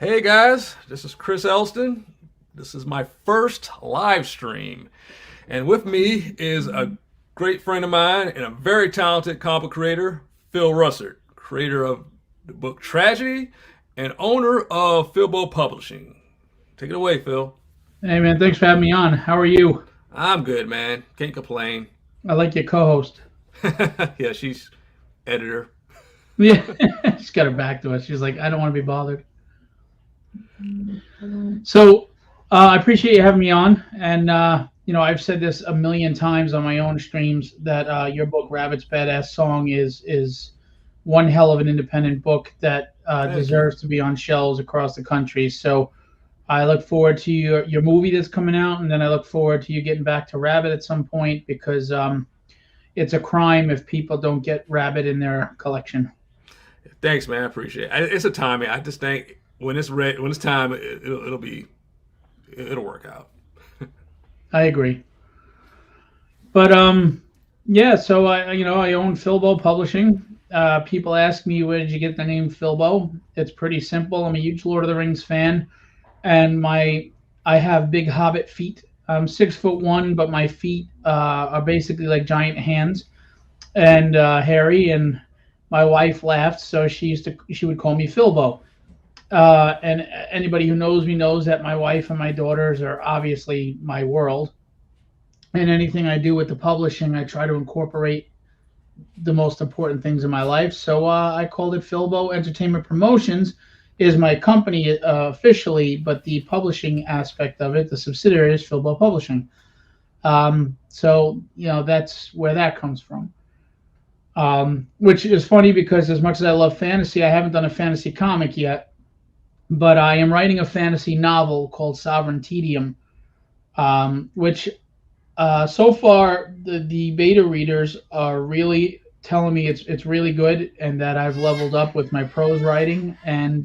Hey guys, this is Chris Elston. This is my first live stream. And with me is a great friend of mine and a very talented comic creator, Phil Russert, creator of the book Tragedy and owner of Philbo Publishing. Take it away, Phil. Hey man, thanks for having me on. How are you? I'm good, man. Can't complain. I like your co-host. Yeah, she's editor. Yeah, she's got her back to us. She's like, I don't want to be bothered. So I appreciate you having me on. And I've said this a million times on my own streams that your book, Rabbit's Badass Song, is one hell of an independent book that deserves to be on shelves across the country. So I look forward to your movie that's coming out, and then I look forward to you getting back to Rabbit at some point because it's a crime if people don't get Rabbit in their collection. Thanks, man. I appreciate it. It's a timing. I just think when it's ready, when it's time, it'll work out. I agree. But yeah. So I own Philbo Publishing. People ask me, where did you get the name Philbo? It's pretty simple. I'm a huge Lord of the Rings fan, and I have big Hobbit feet. I'm 6'1", but my feet are basically like giant hands and hairy. And my wife laughed, so she would call me Philbo. And anybody who knows me knows that my wife and my daughters are obviously my world. And anything I do with the publishing, I try to incorporate the most important things in my life. So I called it Philbo Entertainment Promotions is my company officially, but the publishing aspect of it, the subsidiary, is Philbo Publishing. So that's where that comes from. Which is funny because as much as I love fantasy, I haven't done a fantasy comic yet, but I am writing a fantasy novel called Sovereign Tedium, which so far the beta readers are really telling me it's really good and that I've leveled up with my prose writing, and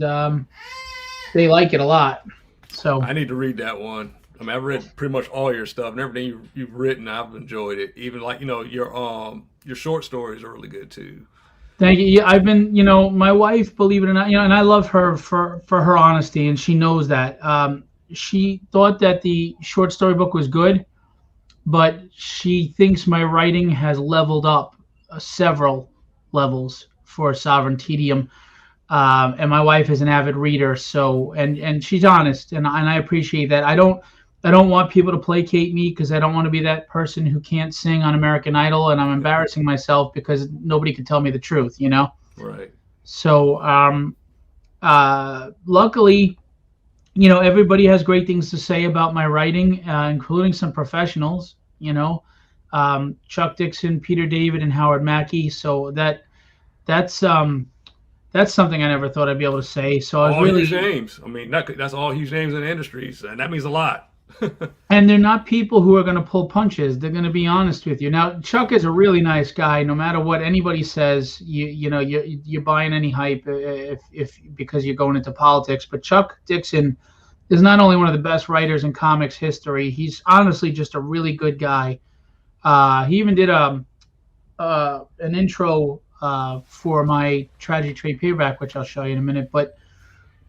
they like it a lot. So I need to read that one. I mean, I've read pretty much all your stuff and everything you've written. I've enjoyed it. Even like your short stories are really good too. Thank you. Yeah, I've been, my wife, believe it or not, and I love her for her honesty, and she knows that. She thought that the short story book was good, but she thinks my writing has leveled up several levels for Sovereign Tedium. And my wife is an avid reader, so and she's honest, and I appreciate that. I don't want people to placate me because I don't want to be that person who can't sing on American Idol, and I'm embarrassing myself because nobody can tell me the truth, Right. So luckily, everybody has great things to say about my writing, including some professionals, Chuck Dixon, Peter David, and Howard Mackey. So that's something I never thought I'd be able to say. So I was all really huge names. I mean, that's all huge names in the industries, and that means a lot. And they're not people who are going to pull punches. They're going to be honest with you. Now, Chuck is a really nice guy. No matter what anybody says, you're buying any hype if because you're going into politics. But Chuck Dixon is not only one of the best writers in comics history. He's honestly just a really good guy. He even did an intro for my Tragedy trade paperback, which I'll show you in a minute. But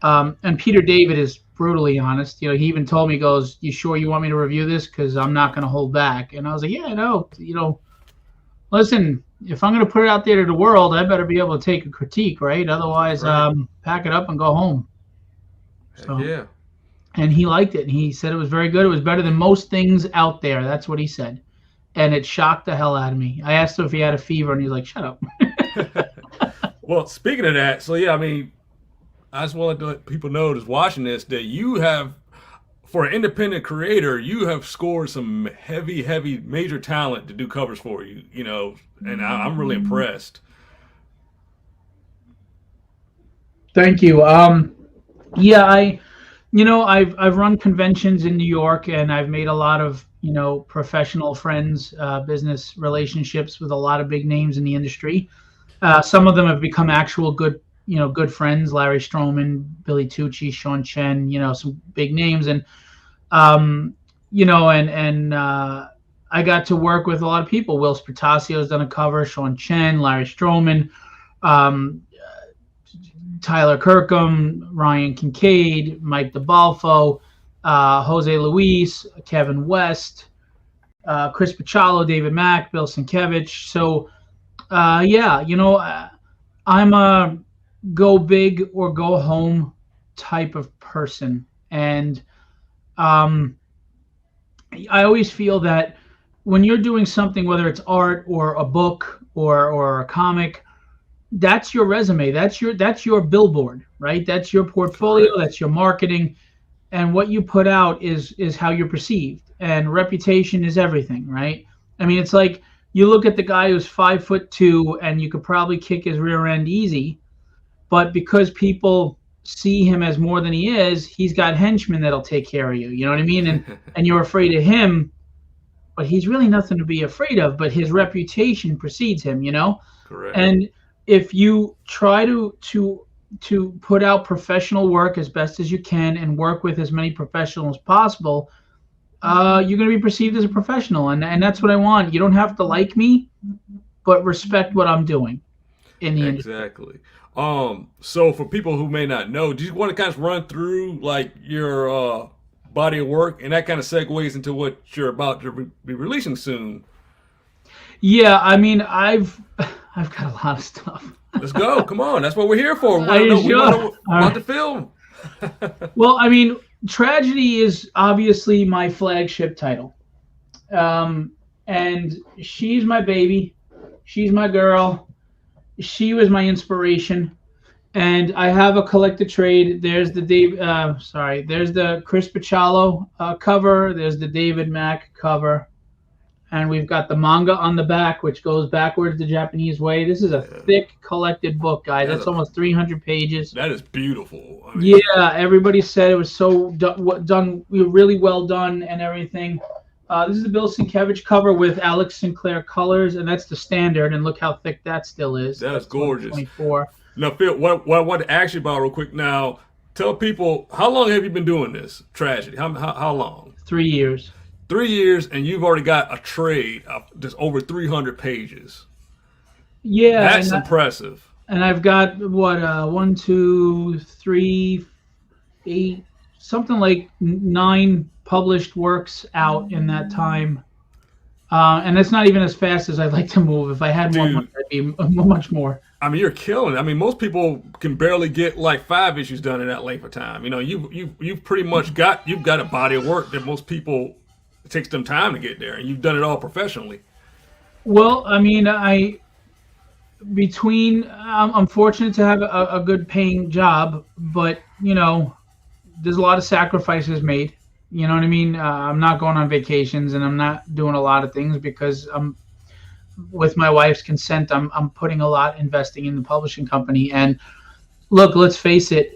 and Peter David is brutally honest. He even told me, he goes, "You sure you want me to review this? Because I'm not going to hold back." And I was like, "Yeah, I know. Listen, if I'm going to put it out there to the world, I better be able to take a critique, right? Otherwise, Right. Pack it up and go home." Heck yeah. And he liked it. And he said it was very good. It was better than most things out there. That's what he said. And it shocked the hell out of me. I asked him if he had a fever, and he's like, "Shut up." Well, speaking of that, so yeah, I mean, I just wanted to let people know that's watching this that you have, for an independent creator, you have scored some heavy major talent to do covers for you, and I'm really impressed. Thank you. Yeah, I've run conventions in New York, and I've made a lot of professional friends, business relationships with a lot of big names in the industry. Some of them have become actual good friends: Larry Stroman, Billy Tucci, Sean Chen. Some big names, and I got to work with a lot of people. Will Spatasio's done a cover, Sean Chen, Larry Stroman. Tyler Kirkham, Ryan Kincaid, Mike DeBalfo, Jose Luis, Kevin West, Chris Pachalo, David Mack, Bill Sienkiewicz. So, yeah, I'm a go big or go home type of person. And I always feel that when you're doing something, whether it's art or a book or a comic, that's your resume. That's your billboard, right? That's your portfolio. Correct. That's your marketing, and what you put out is how you're perceived. And reputation is everything, right? I mean, it's like you look at the guy who's 5'2" and you could probably kick his rear end easy, but because people see him as more than he is, he's got henchmen that'll take care of you. You know what I mean? And you're afraid of him, but he's really nothing to be afraid of. But his reputation precedes him. Correct. And if you try to put out professional work as best as you can and work with as many professionals as possible, you're going to be perceived as a professional, and that's what I want. You don't have to like me, but respect what I'm doing in the industry. Exactly. So for people who may not know, do you want to kind of run through like your body of work, and that kind of segues into what you're about to be releasing soon? Yeah, I mean, I've got a lot of stuff. Let's go. Come on. That's what we're here for. We Are you want to know sure? about the film. Well, I mean, Tragedy is obviously my flagship title. And she's my baby. She's my girl. She was my inspiration. And I have a collected trade. There's the there's the Chris Pachalo cover. There's the David Mack cover. And we've got the manga on the back, which goes backwards the Japanese way. This is a thick collected book, guys. That's almost 300 pages. That is beautiful. I mean, yeah, everybody said it was so done really well done and everything. This is the Bill Sienkiewicz cover with Alex Sinclair colors, and that's the standard. And look how thick that still is. That's gorgeous. 24. Now, Phil, what I want to ask you about real quick now, tell people, how long have you been doing this, Tragedy? How long? 3 years. 3 years, and you've already got a trade of just over 300 pages. Yeah. That's impressive. And I've got, 1, 2, 3, 8, something like 9 published works out in that time. And it's not even as fast as I'd like to move. If I had more money, I'd be much more. I mean, you're killing it. I mean, most people can barely get like 5 issues done in that length of time. You've pretty much got a body of work that most people, it takes them time to get there, and you've done it all professionally. Well, I mean, I'm fortunate to have a good paying job, but there's a lot of sacrifices made. You know what I mean? I'm not going on vacations, and I'm not doing a lot of things because with my wife's consent, I'm putting a lot investing in the publishing company. And look, let's face it,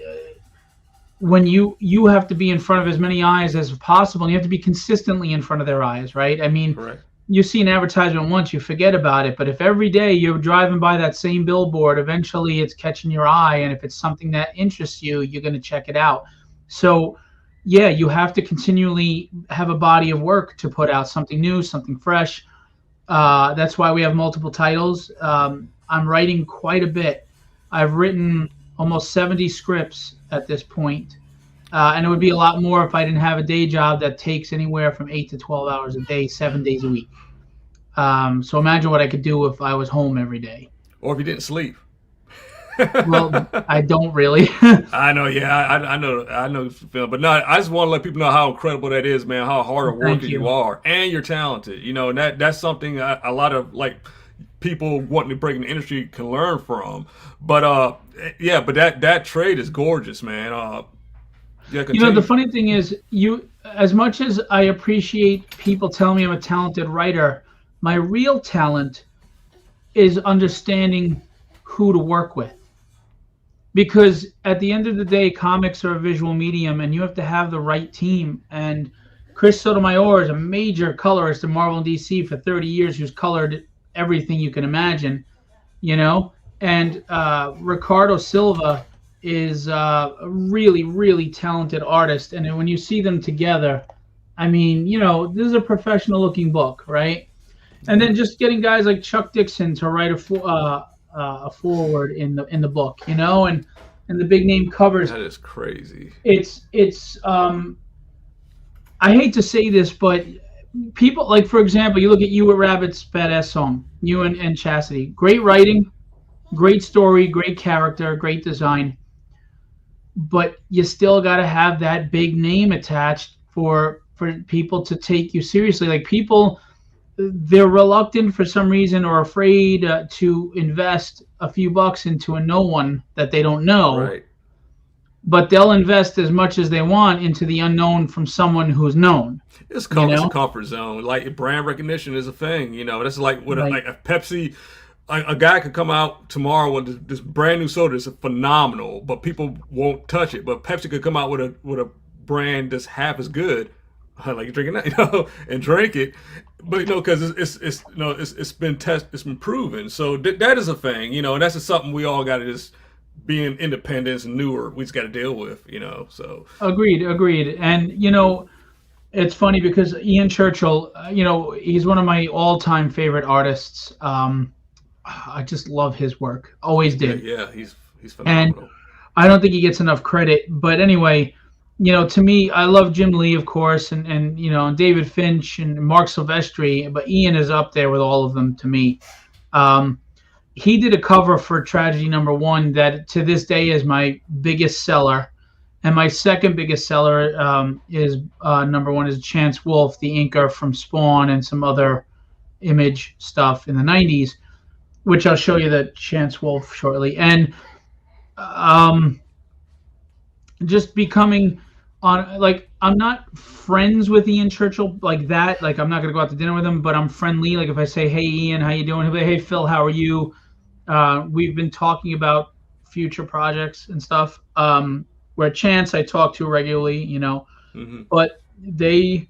when you have to be in front of as many eyes as possible, and you have to be consistently in front of their eyes, right? I mean, correct. You see an advertisement once, you forget about it. But if every day you're driving by that same billboard, eventually it's catching your eye. And if it's something that interests you, you're going to check it out. So yeah, you have to continually have a body of work to put out something new, something fresh. That's why we have multiple titles. I'm writing quite a bit. I've written almost 70 scripts at this point. And it would be a lot more if I didn't have a day job that takes anywhere from 8 to 12 hours a day, 7 days a week. So imagine what I could do if I was home every day. Or if you didn't sleep. Well, I don't really. I know, yeah, I know, Phil. But no, I just want to let people know how incredible that is, man. How hard a worker you are, and you're talented. And that's something a lot of like people wanting to break in the industry can learn from. But yeah, but that trade is gorgeous, man. Yeah, the funny thing is, as much as I appreciate people telling me I'm a talented writer, my real talent is understanding who to work with. Because at the end of the day, comics are a visual medium, and you have to have the right team. And Chris Sotomayor is a major colorist in Marvel and DC for 30 years, who's colored everything you can imagine, And Ricardo Silva is a really, really talented artist. And when you see them together, I mean, this is a professional-looking book, right? And then just getting guys like Chuck Dixon to write a forward in the book, and and the big name covers. That is crazy. It's I hate to say this, but people, like, for example, you look at You at Rabbit's Badass Song, you and Chastity. Great writing, great story, great character, great design. But you still got to have that big name attached for people to take you seriously. Like, people, they're reluctant for some reason or afraid to invest a few bucks into a no one that they don't know. Right. But they'll invest as much as they want into the unknown from someone who's known. It's a comfort zone. Like, brand recognition is a thing. That's like with Right. like a Pepsi. A guy could come out tomorrow with this brand new soda that's phenomenal, but people won't touch it. But Pepsi could come out with a brand that's half as good, like drinking that, and drink it. But because it's been it's been proven. So that is a thing, and that's just something we all got to just, being independents and newer, we just got to deal with, So Agreed. And it's funny because Ian Churchill, he's one of my all-time favorite artists. I just love his work. Always did. Yeah, he's phenomenal. And I don't think he gets enough credit. But anyway, to me, I love Jim Lee, of course, and David Finch and Mark Silvestri, but Ian is up there with all of them to me. He did a cover for Tragedy #1 that to this day is my biggest seller. And my second biggest seller is #1 is Chance Wolfe, the inker from Spawn and some other Image stuff in the 90s, which I'll show you that Chance Wolfe shortly. And just becoming I'm not friends with Ian Churchill like that. Like, I'm not going to go out to dinner with him, but I'm friendly. Like, if I say, hey, Ian, how you doing? He'll be like, hey, Phil, how are you? We've been talking about future projects and stuff. Where Chance I talk to regularly, Mm-hmm. but they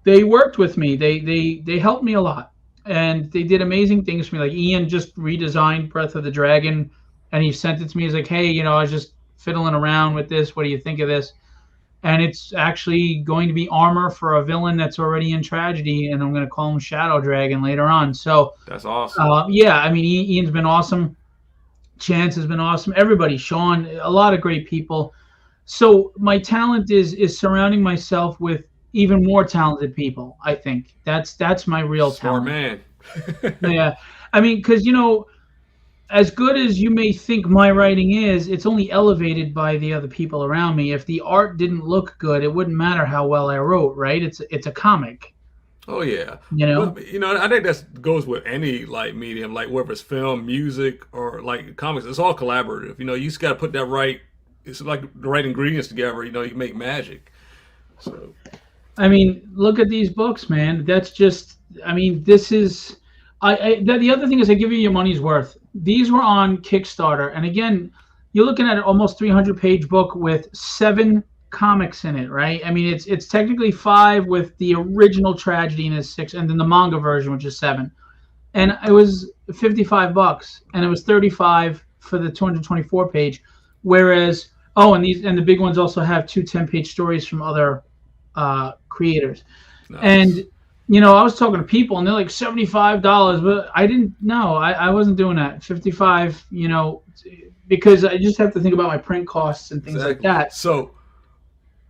worked with me. They helped me a lot, and they did amazing things for me. Like, Ian just redesigned Breath of the Dragon, and he sent it to me. He's like, hey, I was just fiddling around with this. What do you think of this? And it's actually going to be armor for a villain that's already in Tragedy, and I'm going to call him Shadow Dragon later on. So that's awesome. Yeah, I mean, Ian's been awesome. Chance has been awesome. Everybody, Sean, a lot of great people. So my talent is surrounding myself with even more talented people. I think that's my real Smart talent. Man. Yeah, I mean, because as good as you may think my writing is, it's only elevated by the other people around me. If the art didn't look good, it wouldn't matter how well I wrote, right? It's a comic. Oh yeah. Well, I think that goes with any like medium, like whether it's film, music, or like comics. It's all collaborative. You just got to put that right. It's like the right ingredients together. You can make magic. So. I mean, look at these books, man. That's just. I mean, this is. The other thing is, I give you your money's worth. These were on Kickstarter, and again, you're looking at an almost 300-page book with 7 comics in it, right? I mean, it's technically 5 with the original Tragedy and it's 6, and then the manga version, which is 7. And it was $55, and it was $35 for the 224-page. Whereas, and the big ones also have 2 10-page stories from other creators. Nice. And I was talking to people, and they're like $75, but I didn't know. I wasn't doing that. $55, because I just have to think about my print costs and things like that. So,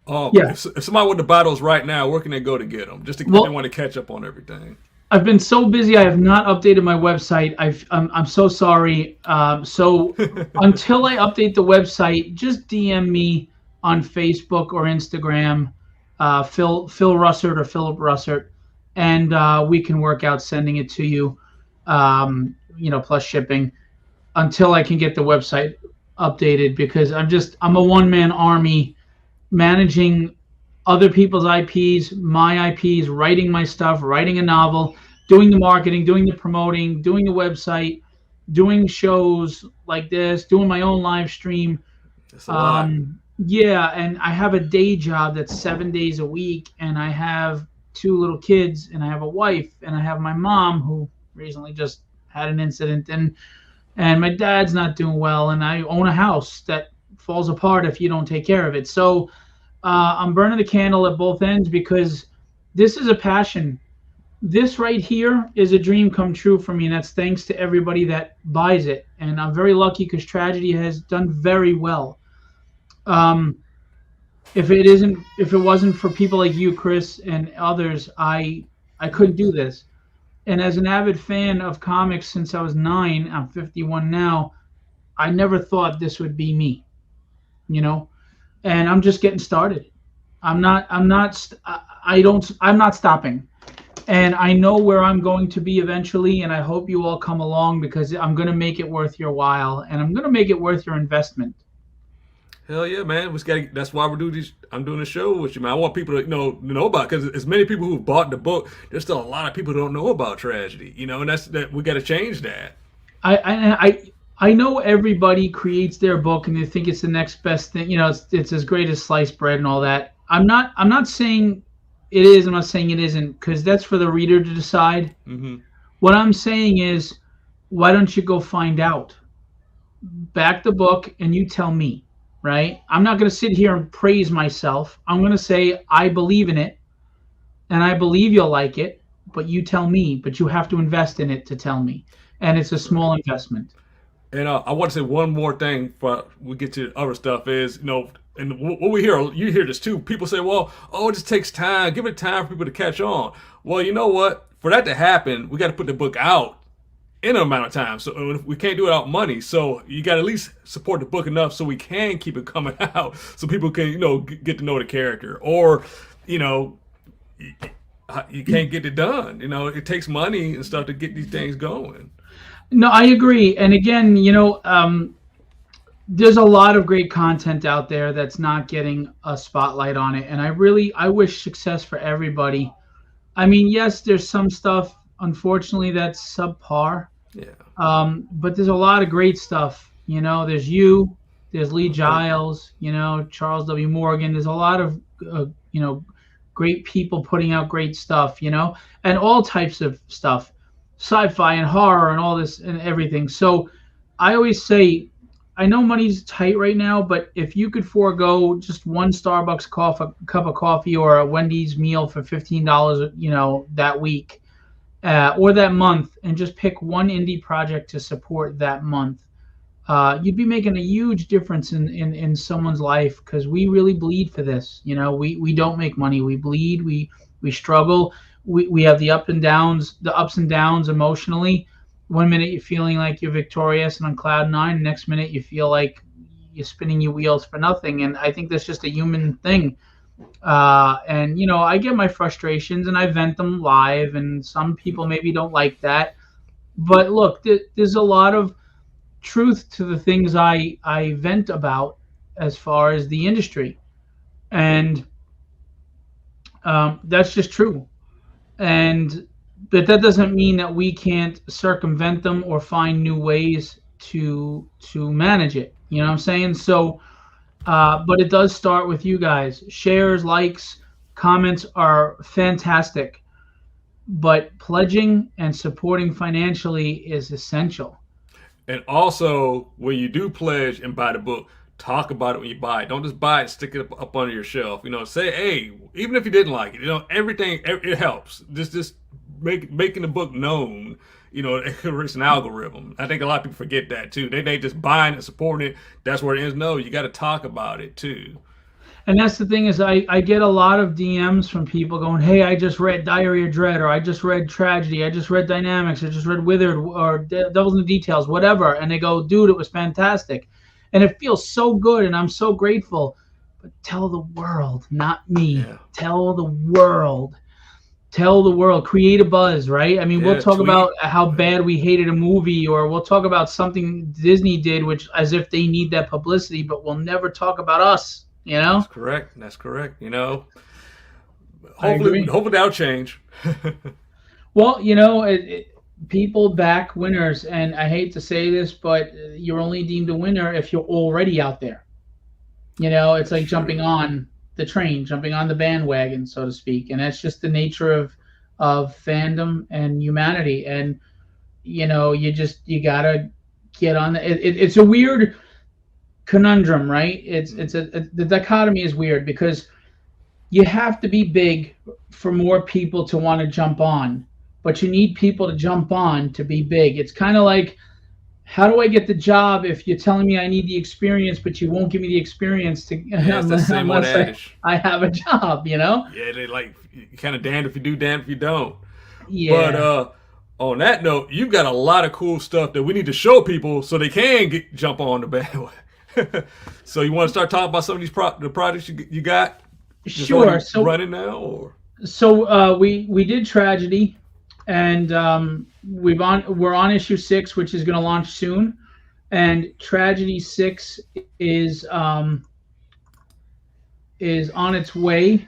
yeah. If somebody wanted to buy those right now, where can they go to get them? Just if they want to catch up on everything. I've been so busy, I have not updated my website. I'm so sorry. So until I update the website, just DM me on Facebook or Instagram, Phil Russert or Phillip Russertt. And we can work out sending it to you, plus shipping, until I can get the website updated, because I'm a one-man army managing other people's IPs, my IPs, writing my stuff, writing a novel, doing the marketing, doing the promoting, doing the website, doing shows like this, doing my own live stream. That's a lot. Yeah, and I have a day job that's 7 days a week, and I have 2 little kids, and I have a wife, and I have my mom who recently just had an incident, and my dad's not doing well, and I own a house that falls apart if you don't take care of it. So I'm burning the candle at both ends, because this is a passion this right here is a dream come true for me, and that's thanks to everybody that buys it. And I'm very lucky because Tragedy has done very well. Um, if it wasn't for people like you, Chris, and others, I couldn't do this. And as an avid fan of comics since I was 9, I'm 51 now. I never thought this would be me, you know. And I'm just getting started. I'm not. I don't. I'm not stopping. And I know where I'm going to be eventually, and I hope you all come along because I'm going to make it worth your while, and I'm going to make it worth your investment. Hell yeah, man! We got. That's why we're doing these. I'm doing a show with you, man. I want people to know about because as many people who bought the book, there's still a lot of people who don't know about Tragedy. And that's that we got to change that. I know everybody creates their book and they think it's the next best thing. It's as great as sliced bread and all that. I'm not saying it is. I'm not saying it isn't because that's for the reader to decide. Mm-hmm. What I'm saying is, why don't you go find out? Back the book and you tell me, right? I'm not going to sit here and praise myself. I'm going to say I believe in it and I believe you'll like it, but you tell me. But you have to invest in it to tell me, and it's a small investment. And I want to say one more thing before we get to the other stuff is, and what we hear, you hear this too. People say, well, oh, it just takes time. Give it time for people to catch on. Well, you know what? For that to happen, we got to put the book out in an amount of time. So we can't do it without money. So you got to at least support the book enough so we can keep it coming out so people can, get to know the character. Or, you can't get it done. It takes money and stuff to get these things going. No, I agree. And again, there's a lot of great content out there that's not getting a spotlight on it. And I wish success for everybody. I mean, yes, there's some stuff, unfortunately, that's subpar. Yeah. But there's a lot of great stuff. There's Lee Giles, Charles W. Morgan. There's a lot of, great people putting out great stuff, and all types of stuff. Sci-fi and horror and all this and everything. So I always say, I know money's tight right now, but if you could forego just one Starbucks cup of coffee or a Wendy's meal for $15, that week or that month, and just pick one indie project to support that month, you'd be making a huge difference in someone's life because we really bleed for this. We don't make money. We bleed. We struggle. We have the ups and downs emotionally. One minute you're feeling like you're victorious and on cloud nine. The next minute you feel like you're spinning your wheels for nothing. And I think that's just a human thing. And I get my frustrations and I vent them live. And some people maybe don't like that. But look, there's a lot of truth to the things I vent about as far as the industry. And that's just true. But that doesn't mean that we can't circumvent them or find new ways to manage it. You know what I'm saying? So, but it does start with you guys. Shares, likes, comments are fantastic, but pledging and supporting financially is essential. And also, when you do pledge and buy the book, talk about it when you buy it. Don't just buy it, stick it up under your shelf. Say, hey, even if you didn't like it, everything, it helps. Just making the book known, it creates an algorithm. I think a lot of people forget that too. They just buying it, supporting it. That's where it ends. No, you got to talk about it too. And that's the thing is I get a lot of DMs from people going, hey, I just read Diary of Dread, or I just read Tragedy, I just read Dynamics, I just read Withered, or Devils in the Details, whatever. And they go, dude, it was fantastic. And it feels so good, and I'm so grateful. But tell the world, not me. Yeah. Tell the world. Tell the world. Create a buzz, right? I mean, we'll talk about how bad we hated a movie, or we'll talk about something Disney did, which as if they need that publicity, but we'll never talk about us. That's correct. Hopefully that'll change. Well, people back winners, and I hate to say this, but you're only deemed a winner if you're already out there. It's like jumping on the train, jumping on the bandwagon, so to speak, and that's just the nature of fandom and humanity. And you gotta get on it's a weird conundrum, right? The dichotomy is weird because you have to be big for more people to want to jump on, but you need people to jump on to be big. It's kind of like, how do I get the job if you're telling me I need the experience, but you won't give me the experience to Yeah, it's the same old adage. I have a job, you know? Yeah, they like kind of damned if you do, damned if you don't. Yeah. But on that note, you've got a lot of cool stuff that we need to show people so they can jump on the bandwagon. So you want to start talking about some of these the projects you got? Sure. So running now, or we did Tragedy, and we're on issue 6, which is going to launch soon, and Tragedy 6 is on its way.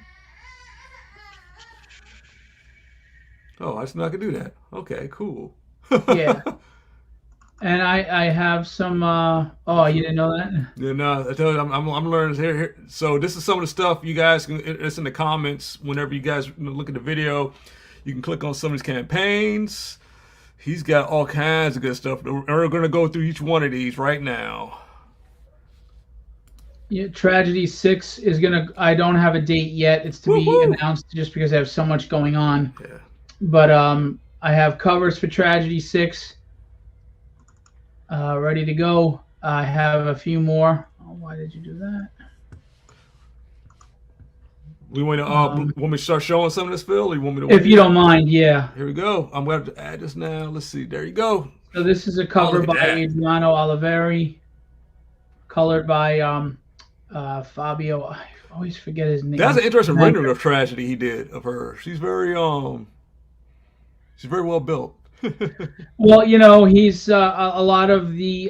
Oh, I just not gonna do that. Okay, cool. Yeah. And I have some. Oh, you didn't know that? Yeah, no, I told you, I'm learning here. So this is some of the stuff you guys can. It's in the comments whenever you guys look at the video. You can click on some of his campaigns. He's got all kinds of good stuff. We're going to go through each one of these right now. Yeah, Tragedy 6 is gonna. I don't have a date yet. It's to be announced just because I have so much going on. Yeah. But I have covers for Tragedy 6 ready to go. I have a few more. Oh, why did you do that? We want me to start showing some of this, Phil? Or you want me to? If you don't mind, yeah. Here we go. I'm going to have to add this now. Let's see. There you go. So this is a cover by Adriano Oliveri, colored by Fabio. I always forget his name. That's an interesting rendering of Tragedy he did of her. She's very well built. Well, you know, he's a lot of the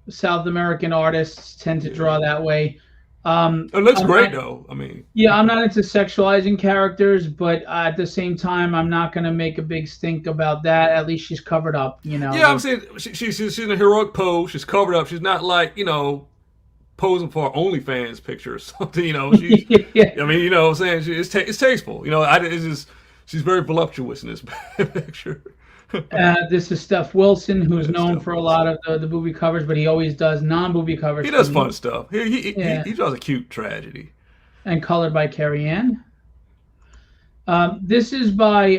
South American artists tend to draw that way. It looks great, though. I mean, yeah, I'm not into sexualizing characters, but at the same time, I'm not going to make a big stink about that. At least she's covered up, you know. Yeah, I'm saying she's in a heroic pose. She's covered up. She's not like, you know, posing for an OnlyFans picture or something. You know, she's. Yeah. I mean, you know, what I'm saying it's tasteful. You know, she's very voluptuous in this picture. This is Steph Wilson, who's known for a lot of the booby covers, but he always does non-booby covers. He does fun stuff. He draws a cute Tragedy. And colored by Carrie Ann. This is by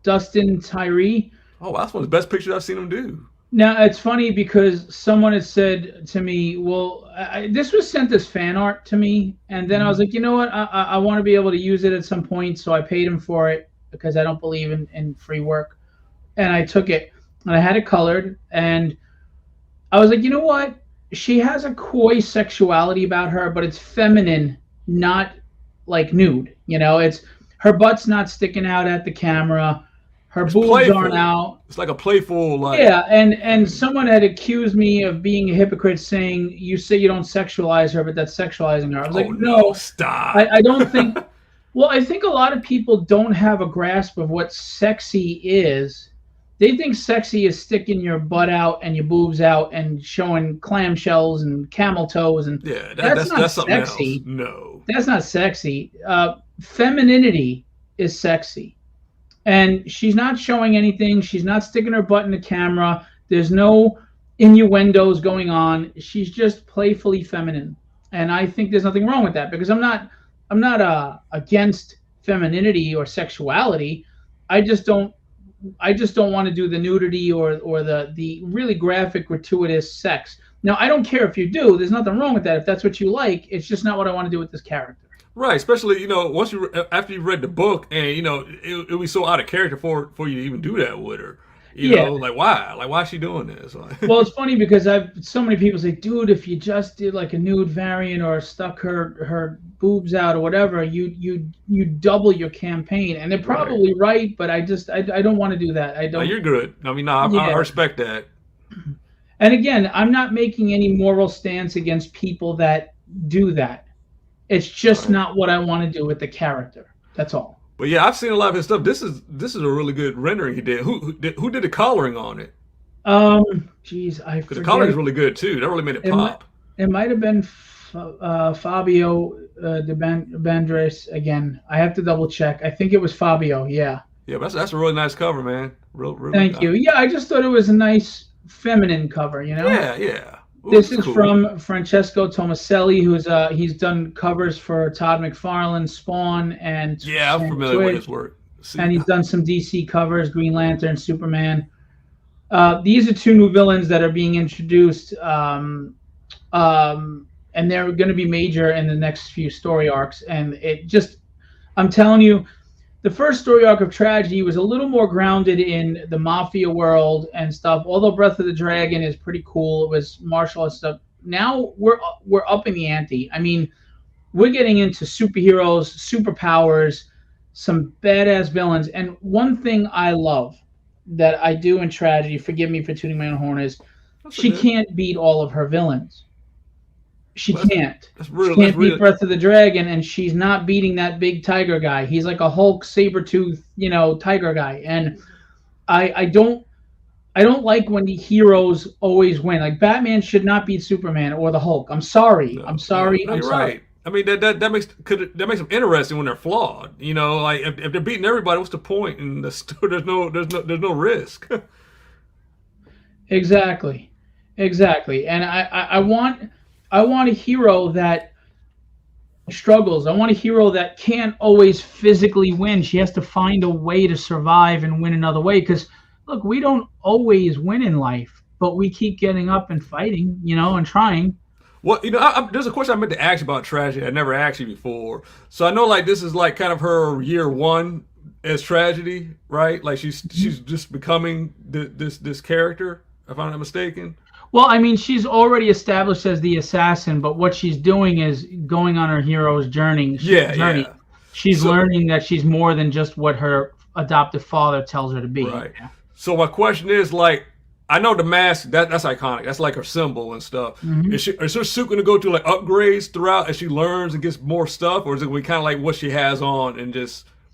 Dustin Tyree. Oh, that's one of the best pictures I've seen him do. Now, it's funny because someone had said to me, well, this was sent as fan art to me, and then I was like, you know what, I want to be able to use it at some point, so I paid him for it because I don't believe in free work. And I took it, and I had it colored, and I was like, you know what? She has a coy sexuality about her, but it's feminine, not like nude. You know, it's her butt's not sticking out at the camera. Her boobs aren't out. It's like a playful, like. Yeah, and someone had accused me of being a hypocrite, saying, you say you don't sexualize her, but that's sexualizing her. I was like, no, stop. I don't think. Well, I think a lot of people don't have a grasp of what sexy is. They think sexy is sticking your butt out and your boobs out and showing clamshells and camel toes, and yeah, that's not sexy. Else. No, that's not sexy. Femininity is sexy, and she's not showing anything. She's not sticking her butt in the camera. There's no innuendos going on. She's just playfully feminine, and I think there's nothing wrong with that because I'm not against femininity or sexuality. I just don't want to do the nudity or the really graphic, gratuitous sex. Now, I don't care if you do. There's nothing wrong with that. If that's what you like, it's just not what I want to do with this character. Right, especially, you know, after you read the book and, you know, it was so out of character for you to even do that with her. You know, like why? Like, why is she doing this? Well, it's funny because so many people say, dude, if you just did like a nude variant or stuck her boobs out or whatever, you double your campaign. And they're probably right, but I don't want to do that. I don't. No, you're good. I mean, no, I respect that. And again, I'm not making any moral stance against people that do that. It's just not what I want to do with the character. That's all. But yeah, I've seen a lot of his stuff. This is a really good rendering he did. Who did the coloring on it? Geez, I forget. The coloring is really good too. That really made it pop. It might have been Fabio de Bandres again. I have to double check. I think it was Fabio. Yeah. Yeah, but that's a really nice cover, man. Real Thank you. Yeah, I just thought it was a nice feminine cover. You know. Yeah. Ooh, this is cool. From Francesco Tomaselli, who's he's done covers for Todd McFarlane, Spawn, and I'm familiar with his work. See, and he's done some DC covers, Green Lantern, Superman. These are two new villains that are being introduced, and they're going to be major in the next few story arcs. And it just, I'm telling you, the first story arc of Tragedy was a little more grounded in the mafia world and stuff. Although Breath of the Dragon is pretty cool, it was martial arts stuff. Now we're up in the ante. I mean, we're getting into superheroes, superpowers, some badass villains. And one thing I love that I do in Tragedy, forgive me for tooting my own horn, is she can't beat all of her villains. She can't. She can't beat Breath of the Dragon, and she's not beating that big tiger guy. He's like a Hulk saber-tooth, tiger guy. And I don't like when the heroes always win. Like Batman should not beat Superman or the Hulk. I'm sorry. No, I'm sorry. No, I'm you're sorry. right. I mean that makes them interesting when they're flawed. Like if they're beating everybody, what's the point? And there's no risk. Exactly. And I want a hero that struggles. I want a hero that can't always physically win. She has to find a way to survive and win another way. Because look, we don't always win in life, but we keep getting up and fighting, and trying. Well, there's a question I meant to ask about Tragedy. I never asked you before. So I know like this is like kind of her year one as Tragedy, right? Like she's just becoming this character, if I'm not mistaken. Well, I mean, she's already established as the assassin, but what she's doing is going on her hero's journey. Yeah. She's learning that she's more than just what her adoptive father tells her to be. Right. Yeah. So my question is, like, I know the mask, that's iconic. That's like her symbol and stuff. Mm-hmm. Is her suit going to go through like upgrades throughout as she learns and gets more stuff? Or is it kind of like what she has on and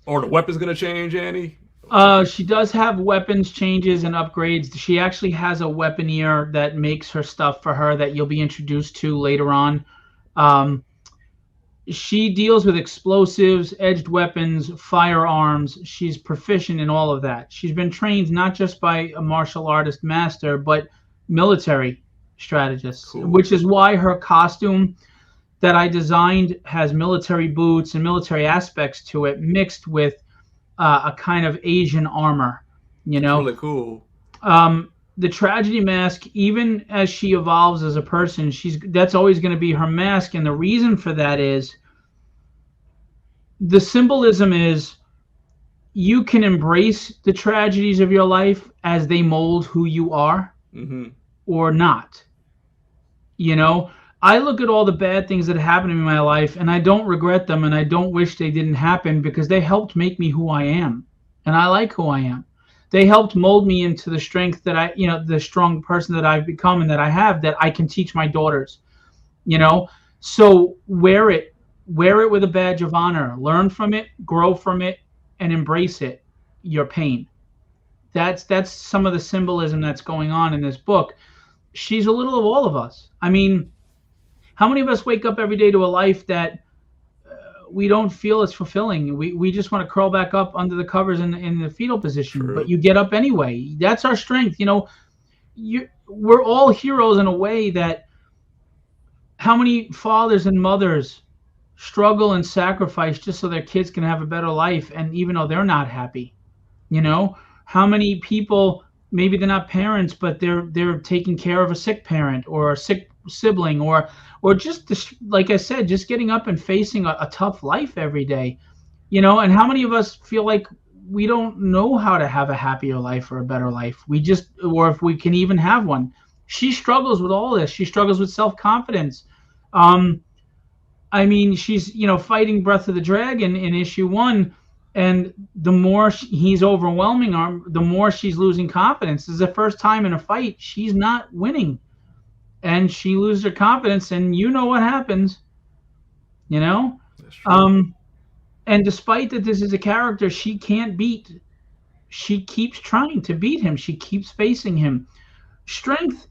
or the weapon's going to change, Annie? She does have weapons changes and upgrades. She actually has a weaponeer that makes her stuff for her that you'll be introduced to later on. She deals with explosives, edged weapons, firearms. She's proficient in all of that. She's been trained not just by a martial artist master, but military strategists, cool. Which is why her costume that I designed has military boots and military aspects to it, mixed with a kind of Asian armor, That's really cool. The Tragedy mask, even as she evolves as a person, that's always going to be her mask. And the reason for that is the symbolism is you can embrace the tragedies of your life as they mold who you are, mm-hmm. or not. I look at all the bad things that happened in my life and I don't regret them and I don't wish they didn't happen because they helped make me who I am. And I like who I am. They helped mold me into the strength that the strong person that I've become and that I have, that I can teach my daughters, So wear it with a badge of honor, learn from it, grow from it, and embrace it, your pain. That's some of the symbolism that's going on in this book. She's a little of all of us. I mean, how many of us wake up every day to a life that we don't feel is fulfilling? We just want to curl back up under the covers in the fetal position. True. But you get up anyway. That's our strength. We're all heroes in a way that how many fathers and mothers struggle and sacrifice just so their kids can have a better life, and even though they're not happy, how many people, maybe they're not parents, but they're taking care of a sick parent or a sick sibling, or just like I said, just getting up and facing a tough life every day, and how many of us feel like we don't know how to have a happier life or a better life, or if we can even have one. She struggles with all this. She struggles with self-confidence. I mean, she's fighting Breath of the Dragon in issue 1, and the more he's overwhelming her, the more she's losing confidence. This is the first time in a fight she's not winning. And she loses her confidence, and you know what happens, That's true. And despite that this is a character she can't beat, she keeps trying to beat him. She keeps facing him. Strength,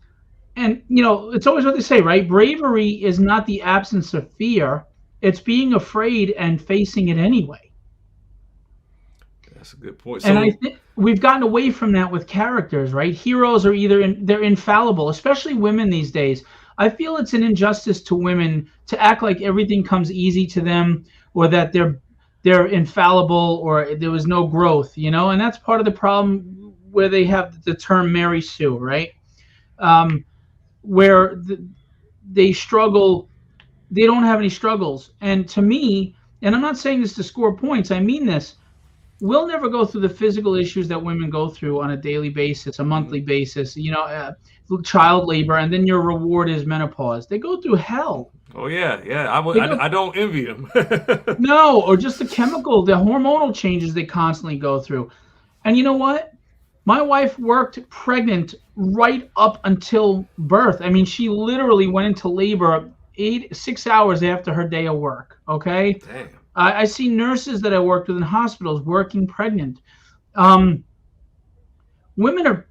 and, it's always what they say, right? Bravery is not the absence of fear. It's being afraid and facing it anyway. That's a good point. And I think we've gotten away from that with characters, right? Heroes are they're infallible, especially women these days. I feel it's an injustice to women to act like everything comes easy to them, or that they're they're infallible or there was no growth, and that's part of the problem where they have the term Mary Sue, right? Um, where they struggle, they don't have any struggles. And to me, and I'm not saying this to score points, I mean this, we'll never go through the physical issues that women go through on a daily basis, a monthly basis, child labor, and then your reward is menopause. They go through hell. Oh yeah, yeah. I don't envy them. No, or just the hormonal changes they constantly go through. And you know what? My wife worked pregnant right up until birth. I mean, she literally went into labor 6 hours after her day of work. Okay. Damn. I see nurses that I worked with in hospitals working pregnant. Women are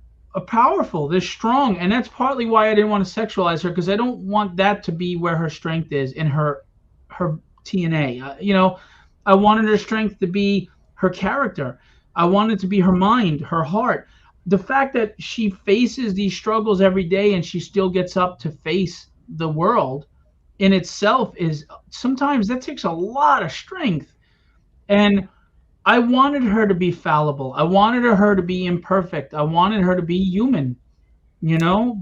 powerful. They're strong. And that's partly why I didn't want to sexualize her, because I don't want that to be where her strength is in her TNA. I wanted her strength to be her character. I wanted it to be her mind, her heart. The fact that she faces these struggles every day and she still gets up to face the world in itself is sometimes that takes a lot of strength. And I wanted her to be fallible. I wanted her to be imperfect. I wanted her to be human,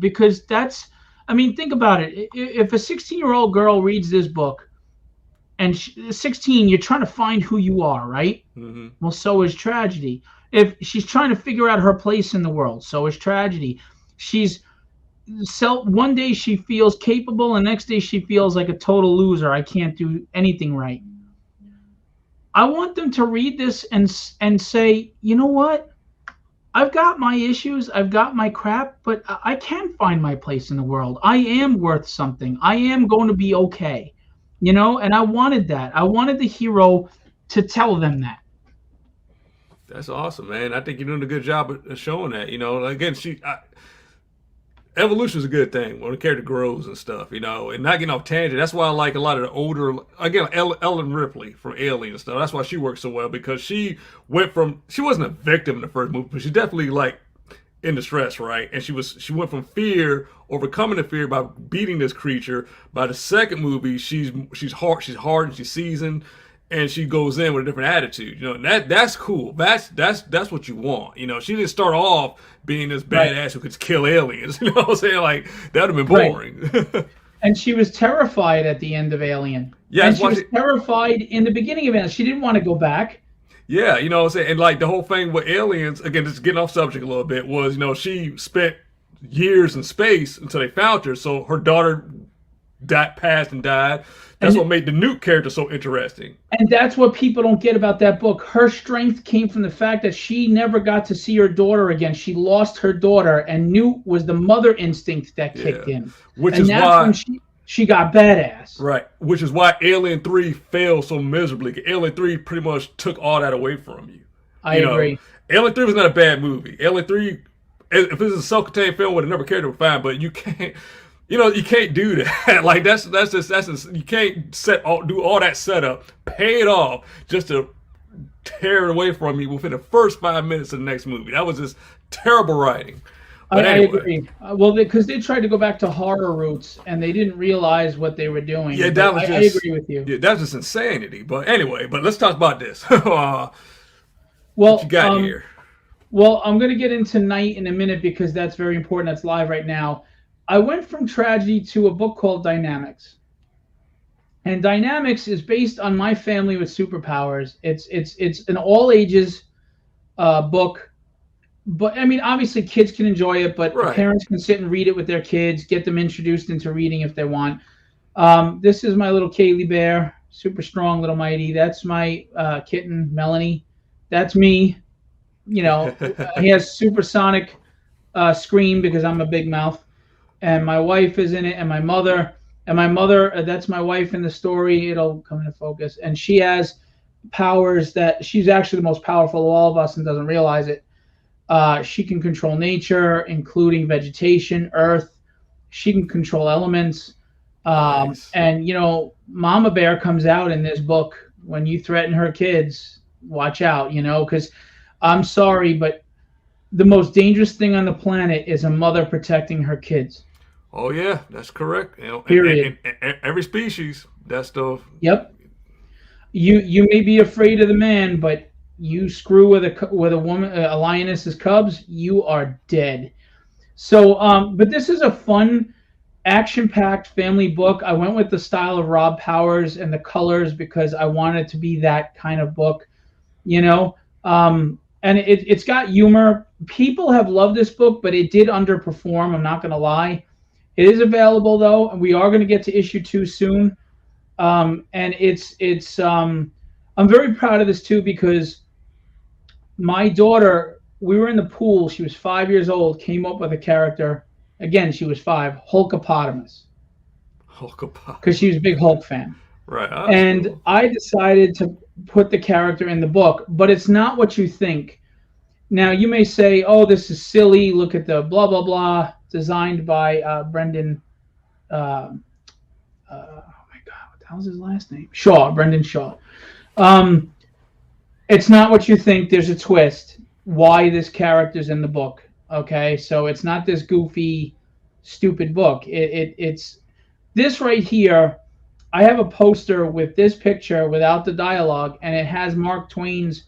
because think about it. If a 16-year-old girl reads this book and 16, you're trying to find who you are, right? Mm-hmm. Well, so is Tragedy. If she's trying to figure out her place in the world, so is Tragedy. One day she feels capable, and next day she feels like a total loser. I can't do anything right. I want them to read this and say, you know what? I've got my issues, I've got my crap, but I can find my place in the world. I am worth something. I am going to be okay. And I wanted that. I wanted the hero to tell them that. That's awesome, man. I think you're doing a good job of showing that. Again, evolution is a good thing when a character grows and stuff, and not getting off tangent. That's why I like a lot of the older, again, Ellen Ripley from Alien and stuff. That's why she works so well, because she wasn't a victim in the first movie, but she definitely in distress, right? And she went from fear, overcoming the fear by beating this creature. By the second movie, she's hard and she's seasoned, and she goes in with a different attitude, and that's cool. That's what you want. She didn't start off being this badass who could kill aliens. You know what I'm saying? That would have been boring. Right. And she was terrified at the end of Alien. Yeah, and she was terrified in the beginning of Alien. She didn't want to go back. Yeah, you know what I'm saying? And the whole thing with aliens, again, just getting off subject a little bit, was, she spent years in space until they found her. So her daughter passed and died. That's what made the Newt character so interesting. And that's what people don't get about that book. Her strength came from the fact that she never got to see her daughter again. She lost her daughter, and Newt was the mother instinct that kicked in. That's why she got badass. Right. Which is why Alien 3 failed so miserably. Alien 3 pretty much took all that away from you. I agree. Alien 3 was not a bad movie. Alien 3, if it was a self-contained film with another character, was fine, but you can't. You can't do that. That's you can't do all that setup, pay it off just to tear it away from you within the first 5 minutes of the next movie. That was just terrible writing. But anyway. I agree. Well, because they tried to go back to horror roots and they didn't realize what they were doing. Yeah, I agree with you. Yeah, that's just insanity. But anyway, let's talk about this. What you got here? Well, I'm going to get into Night in a minute because that's very important. That's live right now. I went from Tragedy to a book called Dynamics. And Dynamics is based on my family with superpowers. It's an all ages book. But obviously kids can enjoy it, but parents can sit and read it with their kids, get them introduced into reading if they want. This is my little Kaylee bear, super strong, little mighty. That's my kitten, Melanie. That's me. He has supersonic scream because I'm a big mouth. And my wife is in it, and my mother, that's my wife in the story. It'll come into focus. And she has powers that she's actually the most powerful of all of us and doesn't realize it. She can control nature, including vegetation, earth. She can control elements. Nice. And, Mama Bear comes out in this book. When you threaten her kids, watch out, because I'm sorry, but the most dangerous thing on the planet is a mother protecting her kids. Oh yeah, that's correct. Period. And every species, that stuff. Yep. You may be afraid of the man, but you screw with a woman, a lioness's cubs, you are dead. So, but this is a fun, action-packed family book. I went with the style of Rob Powers and the colors because I wanted it to be that kind of book, you know. And it's got humor. People have loved this book, but it did underperform. I'm not going to lie. It is available though, and we are going to get to issue 2 soon. And it's I'm very proud of this too because my daughter, we were in the pool. She was 5 years old. Came up with a character. Again, she was 5. Hulkopotamus. Hulkopotamus. Because she was a big Hulk fan. Right. And cool. I decided to put the character in the book, but it's not what you think. Now you may say, "Oh, this is silly. Look at the blah blah blah." Designed by Brendan. Oh my God, what the hell's his last name? Shaw. Brendan Shaw. It's not what you think. There's a twist. Why this character's in the book? Okay, so it's not this goofy, stupid book. It's this right here. I have a poster with this picture without the dialogue, and it has Mark Twain's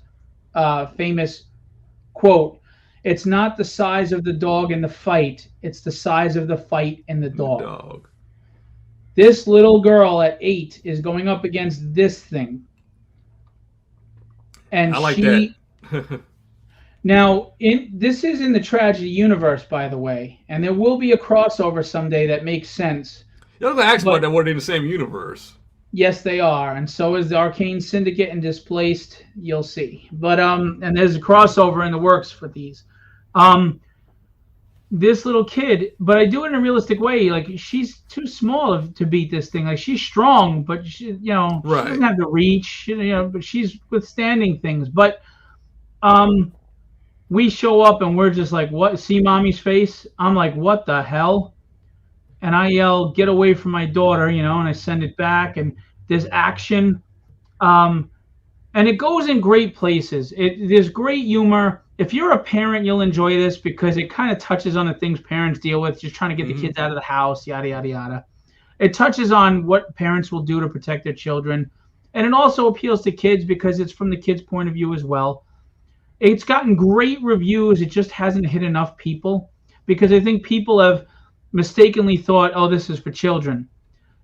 famous quote, "It's not the size of the dog in the fight, it's the size of the fight in the dog." This little girl at 8 is going up against this thing. And I like that. Now, this is in the Tragedy universe, by the way, and there will be a crossover someday that makes sense. You don't have to ask about that. We're in the same universe. Yes, they are, and so is the Arcane Syndicate and Displaced. You'll see, but and there's a crossover in the works for these. This little kid, but I do it in a realistic way. Like she's too small to beat this thing. Like she's strong, but she, right. She doesn't have the reach. But she's withstanding things. But we show up and we're just like, what? See mommy's face? I'm like, what the hell? And I yell, get away from my daughter, and I send it back. And there's action. And it goes in great places. There's great humor. If you're a parent, you'll enjoy this because it kind of touches on the things parents deal with, just trying to get the kids out of the house, yada, yada, yada. It touches on what parents will do to protect their children. And it also appeals to kids because it's from the kids' point of view as well. It's gotten great reviews. It just hasn't hit enough people because I think people have mistakenly thought, oh, this is for children.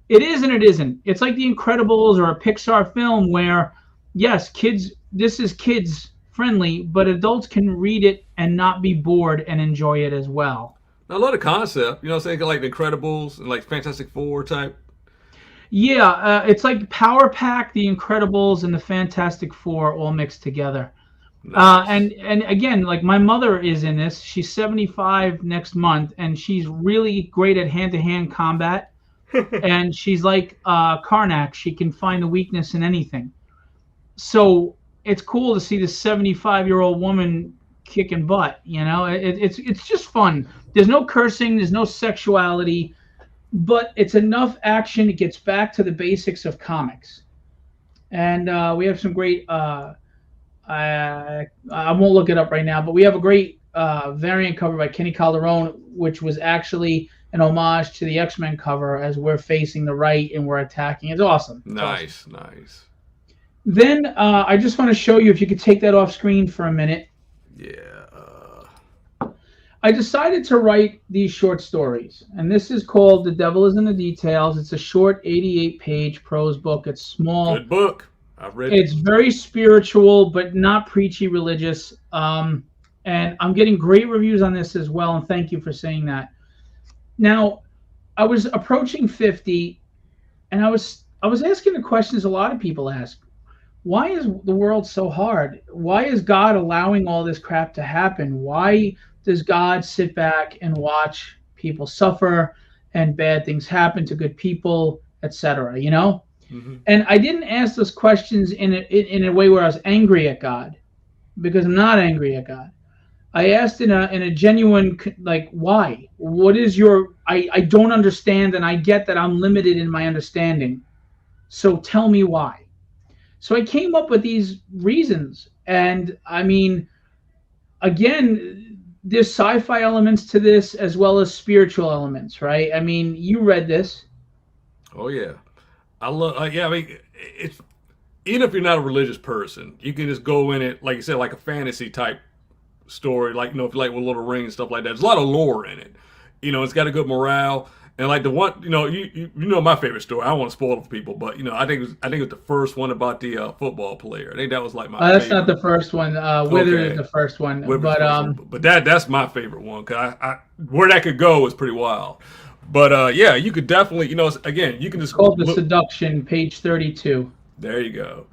It is and it isn't. It's like The Incredibles or a Pixar film where, yes, this is kids friendly, but adults can read it and not be bored and enjoy it as well. I love the concept. You know what I'm saying? Like The Incredibles and like Fantastic Four type. Yeah, it's like Power Pack, The Incredibles, and the Fantastic Four all mixed together. Nice. And again, like my mother is in this. She's 75 next month, and she's really great at hand-to-hand combat. And she's like Karnak. She can find the weakness in anything. So it's cool to see this 75-year-old woman kicking butt. It's just fun. There's no cursing. There's no sexuality. But it's enough action. It gets back to the basics of comics. And we have some great... I won't look it up right now, but we have a great variant cover by Kenny Calderon, which was actually an homage to the X-Men cover as we're facing the right and we're attacking. It's awesome. Nice. Then I just want to show you, if you could take that off screen for a minute. Yeah. I decided to write these short stories, and this is called The Devil is in the Details. It's a short 88-page prose book. It's small. Good book. I've read it. It's very spiritual, but not preachy religious. And I'm getting great reviews on this as well, and thank you for saying that. Now, I was approaching 50, and I was asking the questions a lot of people ask. Why is the world so hard? Why is God allowing all this crap to happen? Why does God sit back and watch people suffer and bad things happen to good people, etc.? Mm-hmm. And I didn't ask those questions in a way where I was angry at God, because I'm not angry at God. I asked in a genuine, like, why? What is your... I don't understand, and I get that I'm limited in my understanding. So tell me why. So I came up with these reasons. And, I mean, again, there's sci-fi elements to this as well as spiritual elements, right? I mean, you read this. Oh, yeah. I love. Yeah, I mean, even if you're not a religious person, you can just go in it, like you said, like a fantasy type story, like, if you like with Lord of the Rings and stuff like that. There's a lot of lore in it. It's got a good morale. And like the one, you know my favorite story. I don't want to spoil it for people, but I think it was the first one about the football player. I think that was like my. That's favorite. not the first one. Withered is the first one, but that's my favorite one, because I where that could go is pretty wild. But yeah, you could definitely, again, you can just called The Seduction, page 32. There you go.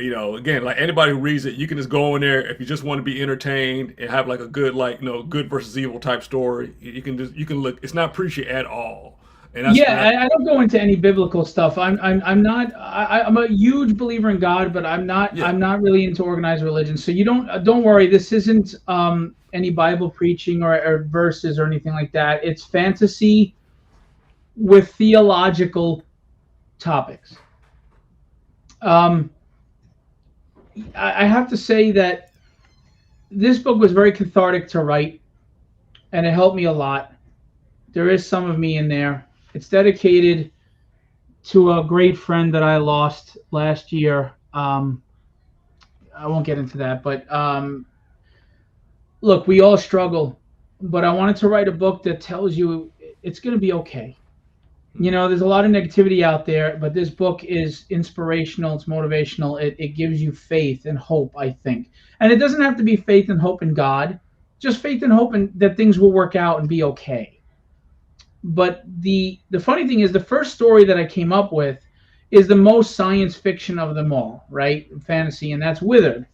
Again, like anybody who reads it, you can just go in there if you just want to be entertained and have like a good, good versus evil type story. You can look. It's not preachy at all. And that's I don't go into any biblical stuff. I'm not. I'm a huge believer in God, but I'm not. Yeah. I'm not really into organized religion. So you don't worry. This isn't any Bible preaching or verses or anything like that. It's fantasy with theological topics. I have to say that this book was very cathartic to write, and it helped me a lot. There is some of me in there. It's dedicated to a great friend that I lost last year. I won't get into that, but look, we all struggle, but I wanted to write a book that tells you it's going to be okay. There's a lot of negativity out there, but this book is inspirational. It's motivational. It gives you faith and hope, I think. And it doesn't have to be faith and hope in God, just faith and hope that things will work out and be okay. But the funny thing is, the first story that I came up with is the most science fiction of them all, right? Fantasy, and that's Withered.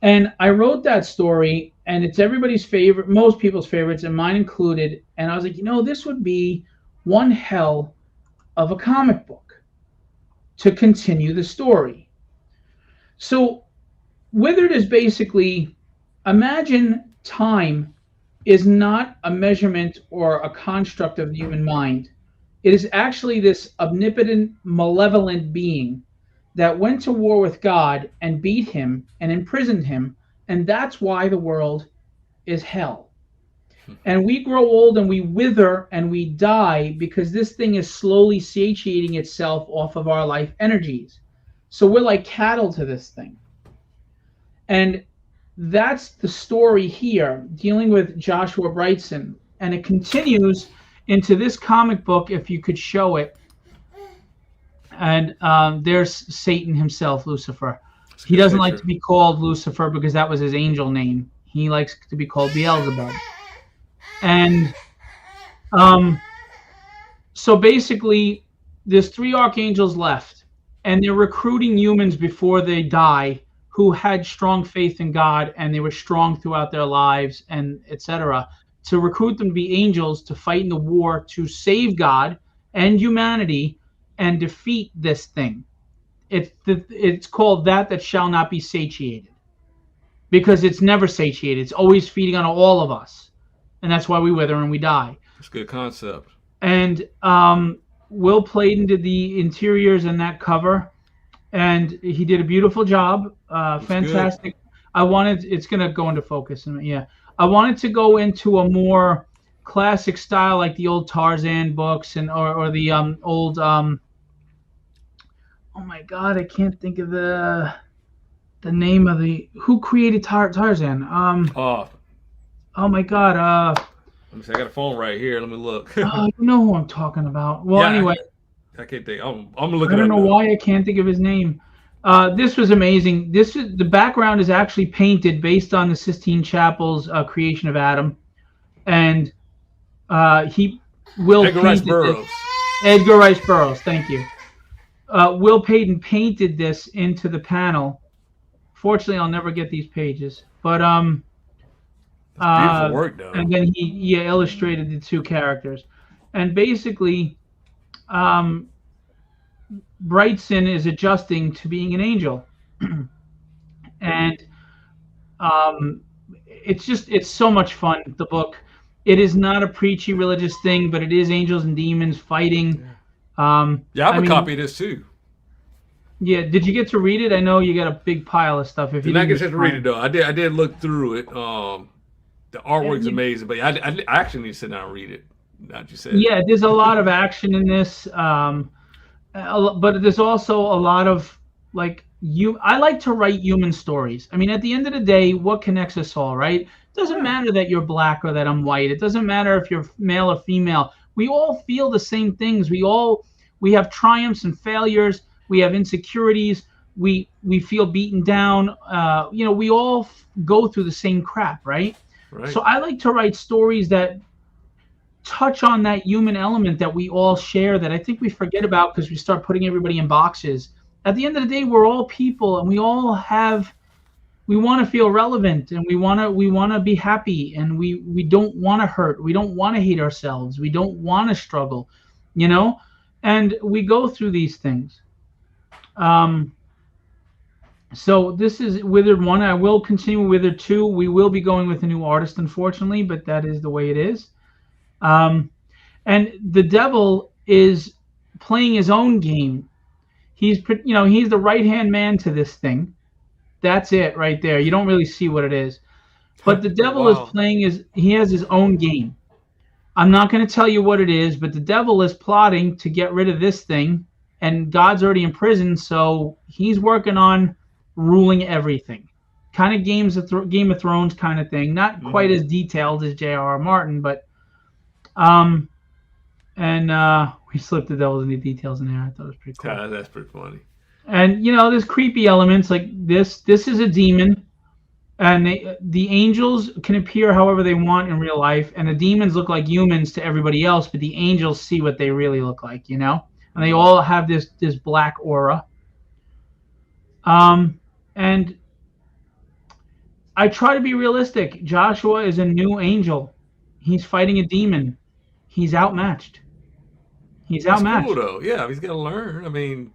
And I wrote that story, and it's everybody's favorite, most people's favorites, and mine included. And I was like, this would be one hell of a comic book to continue the story. So Withered is basically, imagine time is not a measurement or a construct of the human mind. It is actually this omnipotent, malevolent being that went to war with God and beat him and imprisoned him, and that's why the world is hell. And we grow old and we wither and we die because this thing is slowly satiating itself off of our life energies. So we're like cattle to this thing. And that's the story here, dealing with Joshua Brightson. And it continues into this comic book, if you could show it. And there's Satan himself, Lucifer. He doesn't like to be called Lucifer because that was his angel name. He likes to be called Beelzebub. And so basically, there's 3 archangels left, and they're recruiting humans before they die who had strong faith in God, and they were strong throughout their lives, and etc., to recruit them to be angels to fight in the war to save God and humanity and defeat this thing. It's called that shall not be satiated, because it's never satiated. It's always feeding on all of us, and that's why we wither and we die. That's a good concept. And Will Playton did the interiors in that cover, and he did a beautiful job. Fantastic. Good. It's going to go into focus. Yeah. I wanted to go into a more classic style, like the old Tarzan books or the old oh my God, I can't think of the name of who created Tarzan. Oh my God. Let me see. I got a phone right here. Let me look. You know who I'm talking about. Well, yeah, anyway. I can't think. I'm looking. I don't know why I can't think of his name. This was amazing. The background is actually painted based on the Sistine Chapel's creation of Adam, and Edgar Rice Burroughs. Edgar Rice Burroughs. Thank you. Will Payton painted this into the panel. Fortunately, I'll never get these pages, but beautiful work, though. And then he illustrated the 2 characters, and basically, Brightson is adjusting to being an angel, and it's so much fun. The book, it is not a preachy religious thing, but it is angels and demons fighting. I have a copy of this too. Yeah, did you get to read it? I know you got a big pile of stuff. If you didn't get to read it though, I did look through it. The artwork's amazing, but I actually need to sit down and read it. Now that you said. Yeah, there's a lot of action in this. but there's also a lot of like I like to write human stories. I mean, at the end of the day, what connects us all, right? It doesn't Yeah. matter that you're black or that I'm white. It doesn't matter if you're male or female. We all feel the same things. We have triumphs and failures. We have insecurities. We feel beaten down. We all go through the same crap, right? Right. So I like to write stories that touch on that human element that we all share that I think we forget about because we start putting everybody in boxes. At the end of the day, we're all people and we want to feel relevant and we want to be happy and we don't want to hurt. We don't want to hate ourselves. We don't want to struggle, you know? And we go through these things. Um so this is Withered 1. I will continue with Withered 2. We will be going with a new artist, unfortunately, but that is the way it is. Um, and the devil is playing his own game. He's the right hand man to this thing. That's it right there. You don't really see what it is, but the devil is Wow. playing he has his own game. I'm not going to tell you what it is, but the devil is plotting to get rid of this thing, and God's already in prison, so he's working on ruling everything. Kind of Game of Thrones kind of thing. Not quite Hmm. as detailed as J.R.R. Martin, but um, and we slipped the devil in the details in there. I thought it was pretty cool. That's pretty funny. And there's creepy elements like this. This is a demon, and the angels can appear however they want in real life, and the demons look like humans to everybody else, but the angels see what they really look like, and they Hmm. all have this black aura. And I try to be realistic. Joshua is a new angel. He's fighting a demon. He's outmatched. He's That's cool outmatched. though. Yeah, he's got to learn. I mean,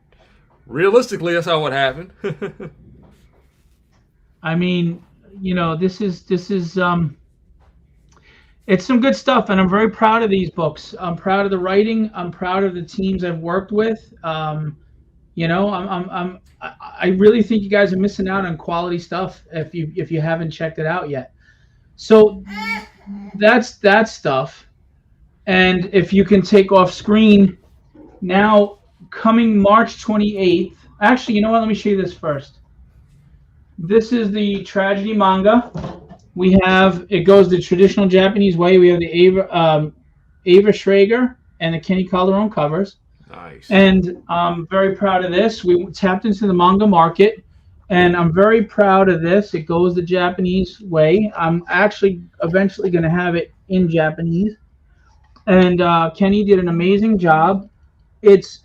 realistically, that's how it happened. I mean, this is it's some good stuff, and I'm very proud of these books. I'm proud of the writing. I'm proud of the teams I've worked with. I really think you guys are missing out on quality stuff if you haven't checked it out yet. So that's that stuff. And if you can take off screen now, coming March 28th. Actually, you know what? Let me show you this first. This is the tragedy manga. It goes the traditional Japanese way. We have the Ava Schrager and the Kenny Calderon covers. Nice. And I'm very proud of this. We tapped into the manga market, and I'm very proud of this. It goes the Japanese way. I'm actually eventually going to have it in Japanese. And Kenny did an amazing job. It's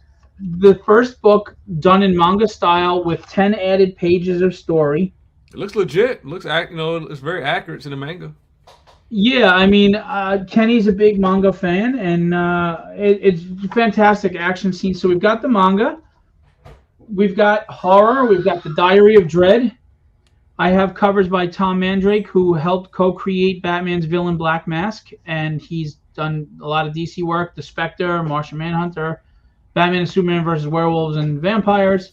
the first book done in manga style with 10 added pages of story. It looks legit. It looks it's very accurate to the manga. Yeah, I mean, Kenny's a big manga fan, and it's fantastic action scenes. So we've got the manga, we've got horror, we've got the Diary of Dread. I have covers by Tom Mandrake, who helped co-create Batman's villain Black Mask, and he's done a lot of DC work: The Spectre, Martian Manhunter, Batman and Superman versus Werewolves and Vampires.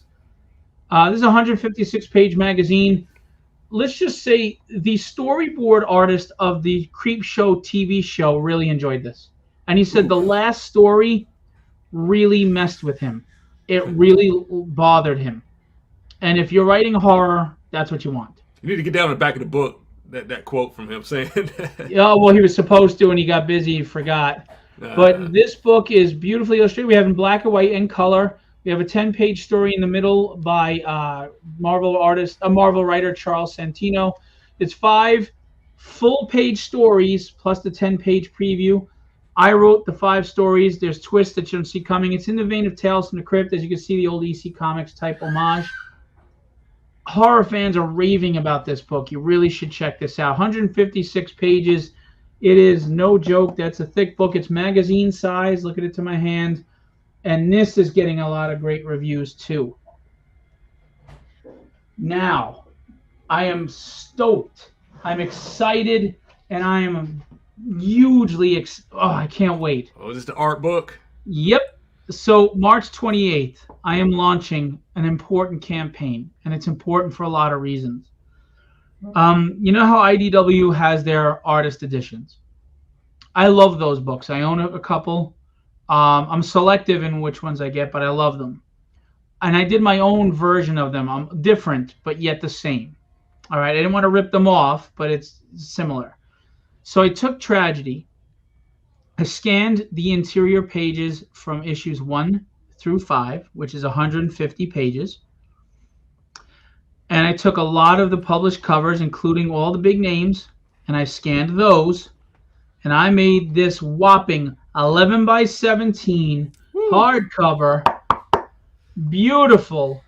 This is a 156-page magazine. Let's just say the storyboard artist of the Creep Show TV show really enjoyed this. And he said the Oof. last story really messed with him. It really bothered him. And if you're writing horror, that's what you want. You need to get down to the back of the book. That quote from him saying that. Yeah, well, he was supposed to, and he got busy, he forgot. Uh, But this book is beautifully illustrated. We have in black and white and color. We have a 10-page story in the middle by Marvel writer Charles Santino. It's 5 full-page stories plus the 10-page preview. I wrote the 5 stories. There's twists that you don't see coming. It's in the vein of Tales from the Crypt, as you can see, the old EC Comics type homage. Horror fans are raving about this book. You really should check this out. 156 pages. It is no joke. That's a thick book. It's magazine size. Look at it to my hand. And this is getting a lot of great reviews too. Now, I am stoked. I'm excited, and I am hugely I can't wait. oh, is this the art book? Yep. So March 28th, I am launching an important campaign, and it's important for a lot of reasons. You know how IDW has their artist editions? I love those books. I own a couple. I'm selective in which ones I get, but I love them. And I did my own version of them. I'm different, but yet the same. All right. I didn't want to rip them off, but it's similar. So I took Tragedy. I scanned the interior pages from issues 1 through 5, which is 150 pages. And I took a lot of the published covers, including all the big names, and I scanned those. And I made this whopping 11 by 17 hardcover, beautiful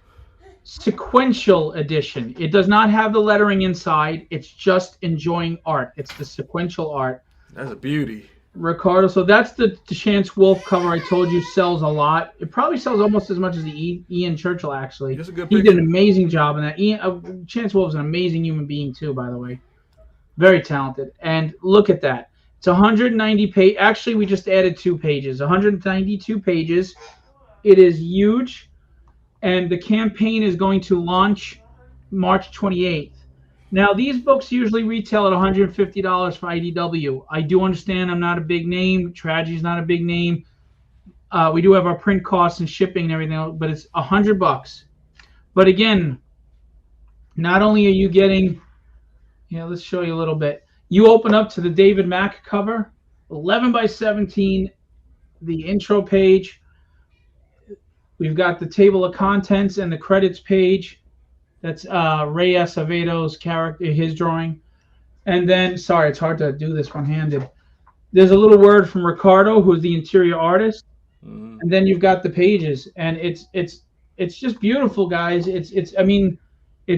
sequential edition. It does not have the lettering inside. It's just enjoying art. It's the sequential art. That's a beauty. Ricardo, so that's the Chance Wolfe cover I told you sells a lot. It probably sells almost as much as the Ian Churchill, actually. That's a good he picture. did an amazing job in that. Chance Wolfe's an amazing human being, too, by the way. Very talented. And look at that. It's 190 pages. Actually, we just added 2 pages. 192 pages. It is huge. And the campaign is going to launch March 28th. Now, these books usually retail at $150 for IDW. I do understand I'm not a big name. Tragedy's not a big name. We do have our print costs and shipping and everything else, but it's $100. But again, not only are you getting, let's show you a little bit. You open up to the David Mack cover, 11 by 17, the intro page. We've got the table of contents and the credits page. That's Ray Acevedo's character, his drawing. And then, sorry, it's hard to do this one-handed. There's a little word from Ricardo, who's the interior artist. Mm-hmm. And then you've got the pages, and it's just beautiful, guys. It's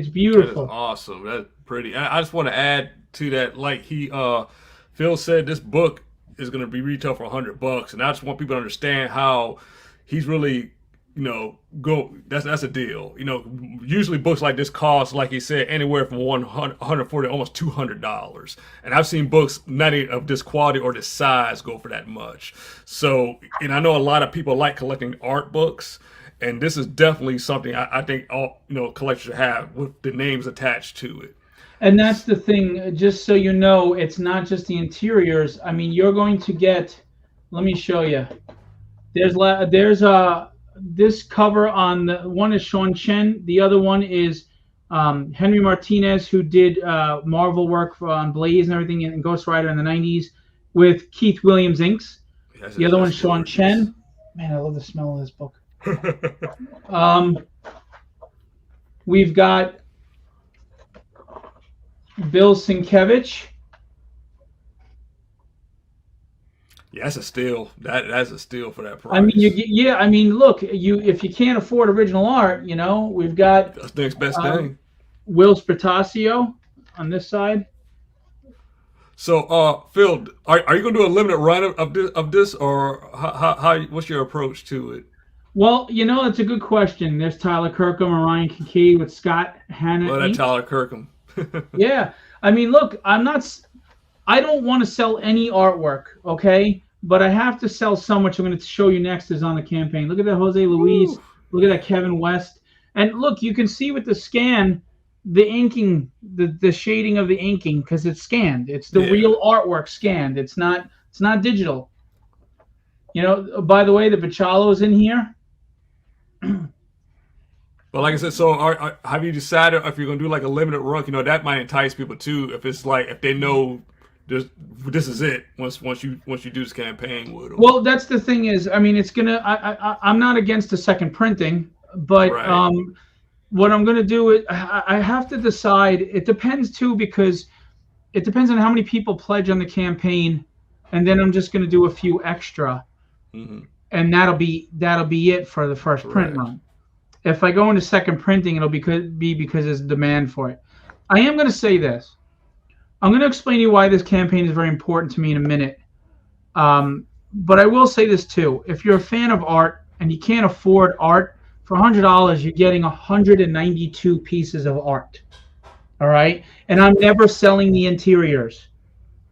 beautiful. That is awesome. That's pretty. I just want to add to that, like Phil said, this book is going to be retail for $100, and I just want people to understand how he's really. That's a deal. Usually books like this cost, like he said, anywhere from $140 almost $200. And I've seen books not of this quality or this size go for that much. So, and I know a lot of people like collecting art books, and this is definitely something I think all collectors should have with the names attached to it. And that's the thing. Just so you know, it's not just the interiors. I mean, you're going to get. Let me show you. There's this cover on the one is Sean Chen. The other one is Henry Martinez, who did Marvel work on Blaze and everything and Ghost Rider in the 90s with Keith Williams inks. Yes, the other one is Sean Chen. Man, I love the smell of this book. We've got Bill Sienkiewicz. Yeah, that's a steal. That's a steal for that price. I mean, look, if you can't afford original art, we've got that's the next best thing. Will Spertasio on this side. So, Phil, are you going to do a limited run of this, or how? What's your approach to it? Well, that's a good question. There's Tyler Kirkham and Ryan Kincaid with Scott Hanna. Well, that Tyler Kirkham. Yeah, I mean, look, I don't want to sell any artwork, okay? But I have to sell some, which I'm going to show you next is on the campaign. Look at that Jose Luis. Ooh. Look at that Kevin West. And look, you can see with the scan, the inking, the shading of the inking, because it's scanned. It's the real artwork scanned. It's not digital. By the way, the Bachalo's in here. Well, like I said, so have you decided if you're going to do like a limited run? That might entice people too. If they know this is it once you do this campaign with them. Well, that's the thing is, I mean, it's gonna. I'm not against a second printing, but right. What I'm gonna do is I have to decide. It depends too, because it depends on how many people pledge on the campaign, and then I'm just gonna do a few extra, and that'll be it for the first print run. If I go into second printing, it'll be because there's demand for it. I am gonna say this. I'm going to explain to you why this campaign is very important to me in a minute. But I will say this too. If you're a fan of art and you can't afford art, for $100, you're getting 192 pieces of art. All right? And I'm never selling the interiors.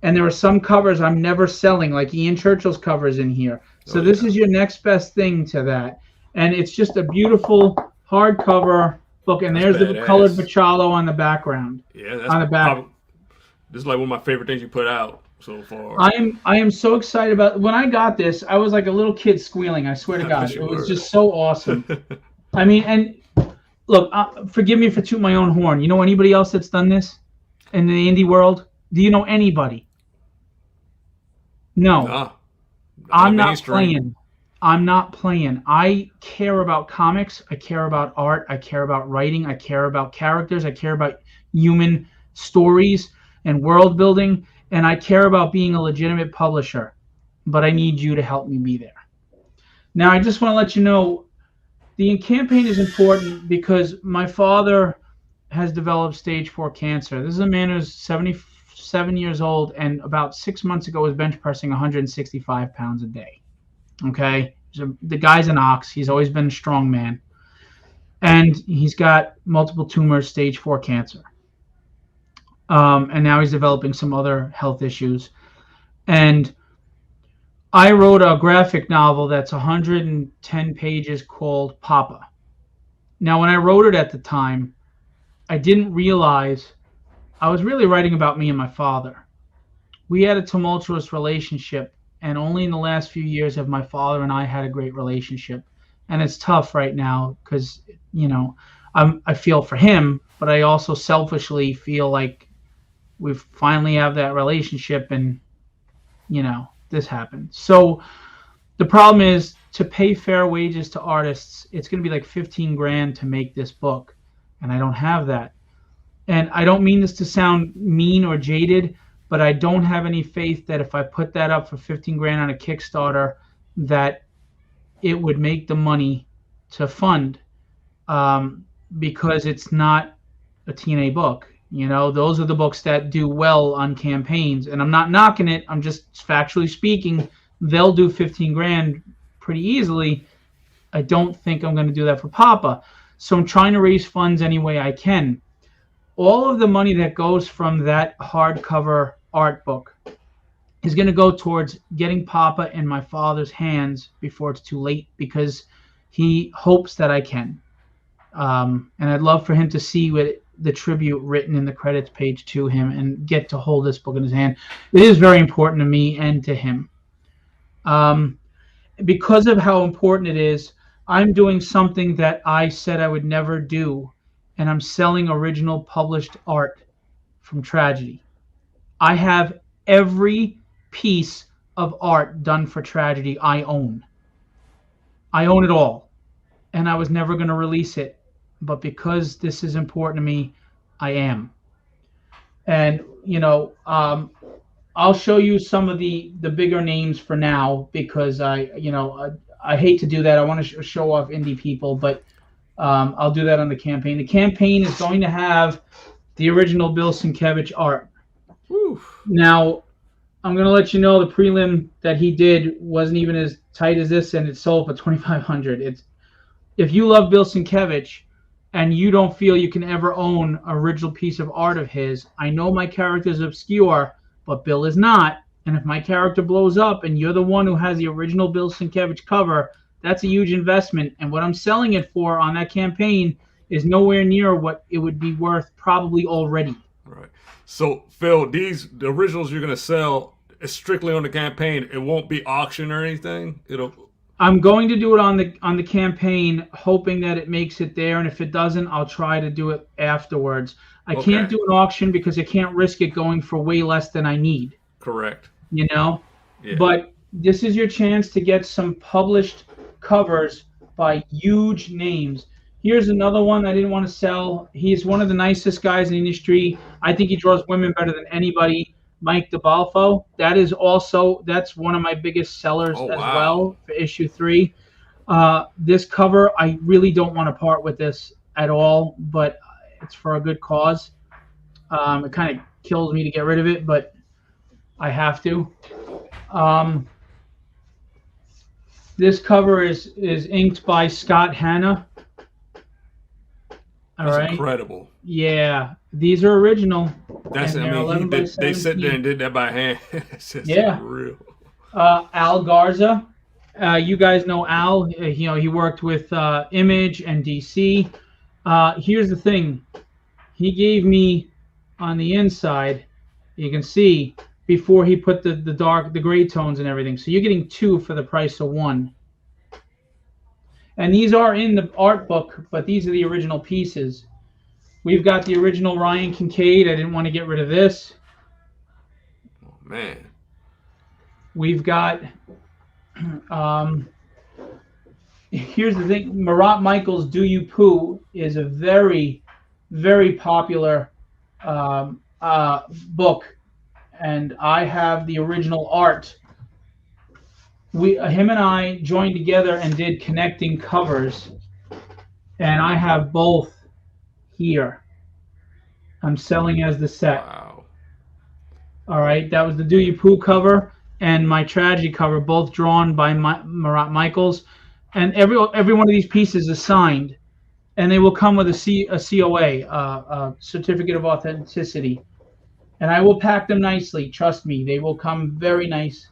And there are some covers I'm never selling, like Ian Churchill's covers in here. So this is your next best thing to that. And it's just a beautiful hardcover book. And there's the colored Bachalo on the background. Yeah, that's on the back. This is like one of my favorite things you put out. so far. I am so excited about. When I got this, I was like a little kid squealing. I swear to God, it was just so awesome. I mean, and look, forgive me for tooting my own horn. You know anybody else that's done this in the indie world? Do you know anybody? No. Nah, I'm not playing. I'm not playing. I care about comics. I care about art. I care about writing. I care about characters. I care about human stories and world building. And I care about being a legitimate publisher. But I need you to help me be there. Now, I just want to let you know, the campaign is important because my father has developed stage 4 cancer. This is a man who's 77 years old, and about 6 months ago was bench pressing 165 pounds a day. Okay, so the guy's an ox. He's always been a strong man, and he's got multiple tumors, stage 4 cancer, and now he's developing some other health issues. And I wrote a graphic novel that's 110 pages called Papa. Now, when I wrote it at the time, I didn't realize I was really writing about me and my father. We had a tumultuous relationship, and only in the last few years have my father and I had a great relationship. And it's tough right now because, you know, I feel for him, but I also selfishly feel like we finally have that relationship, and, you know, this happened. So the problem is, to pay fair wages to artists, it's going to be like 15 grand to make this book, and I don't have that. And I don't mean this to sound mean or jaded, but I don't have any faith that if I put that up for 15 grand on a Kickstarter, that it would make the money to fund, because it's not a TNA book. You know, those are the books that do well on campaigns, and I'm not knocking it. I'm just factually speaking, they'll do 15 grand pretty easily. I don't think I'm going to do that for Papa. So I'm trying to raise funds any way I can. All of the money that goes from that hardcover art book is going to go towards getting Papa in my father's hands before it's too late, because he hopes that I can. And I'd love for him to see the tribute written in the credits page to him and get to hold this book in his hand. It is very important to me and to him. Because of how important it is, I'm doing something that I said I would never do, and I'm selling original published art from Tragedy. I have every piece of art done for Tragedy I own. I own it all, and I was never going to release it, but because this is important to me, I am. And, you know, I'll show you some of the bigger names for now, because I hate to do that. I want to show off indie people, but I'll do that on the campaign. The campaign is going to have the original Bill Sienkiewicz art. Woo. Now, I'm going to let you know the prelim that he did wasn't even as tight as this, and it sold for $2,500. If you love Bill Sienkiewicz and you don't feel you can ever own an original piece of art of his, I know my character is obscure, but Bill is not. And if my character blows up and you're the one who has the original Bill Sienkiewicz cover, that's a huge investment. And what I'm selling it for on that campaign is nowhere near what it would be worth probably already. Right. So, Phil, the originals you're going to sell is strictly on the campaign. It won't be auction or anything. I'm going to do it on the campaign, hoping that it makes it there. And if it doesn't, I'll try to do it afterwards. I can't do an auction because I can't risk it going for way less than I need. Correct. You know? Yeah. But this is your chance to get some published covers by huge names. Here's another one I didn't want to sell. He's one of the nicest guys in the industry. I think he draws women better than anybody. Mike DeBalfo. That's one of my biggest sellers well for issue 3. This cover, I really don't want to part with this at all, but it's for a good cause. It kind of kills me to get rid of it, but I have to. This cover is inked by Scott Hanna. That's incredible. Yeah, these are original. They sat there and did that by hand. It's just real. Al Garza. You guys know Al. He worked with Image and DC. Here's the thing. He gave me on the inside, you can see, before he put the gray tones and everything. So you're getting 2 for the price of 1. And these are in the art book, but these are the original pieces. We've got the original Ryan Kincaid. I didn't want to get rid of this. Oh, man. We've got, here's the thing, Marat Michaels' Do You Poo is a very, very popular book. And I have the original art. Him and I joined together and did connecting covers. And I have both here. I'm selling as the set. Wow. All right, that was the Do You Poo cover and my Tragedy cover, both drawn by Marat Michaels. And every one of these pieces is signed, and they will come with a COA, a certificate of authenticity. And I will pack them nicely. Trust me, they will come very nice.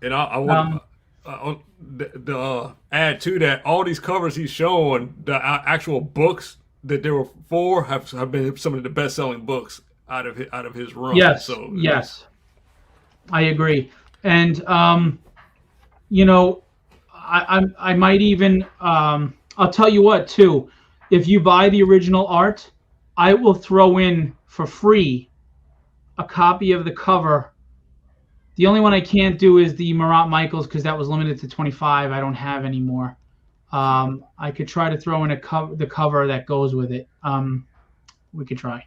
And I want to add to that, all these covers he's showing, the actual books that they were for have been some of the best-selling books out of his run. Yes, so, yes, I agree. And you know, I might even I'll tell you what too. If you buy the original art, I will throw in for free a copy of the cover. The only one I can't do is the Marat Michaels because that was limited to 25. I don't have any more. I could try to throw in the cover that goes with it. We could try.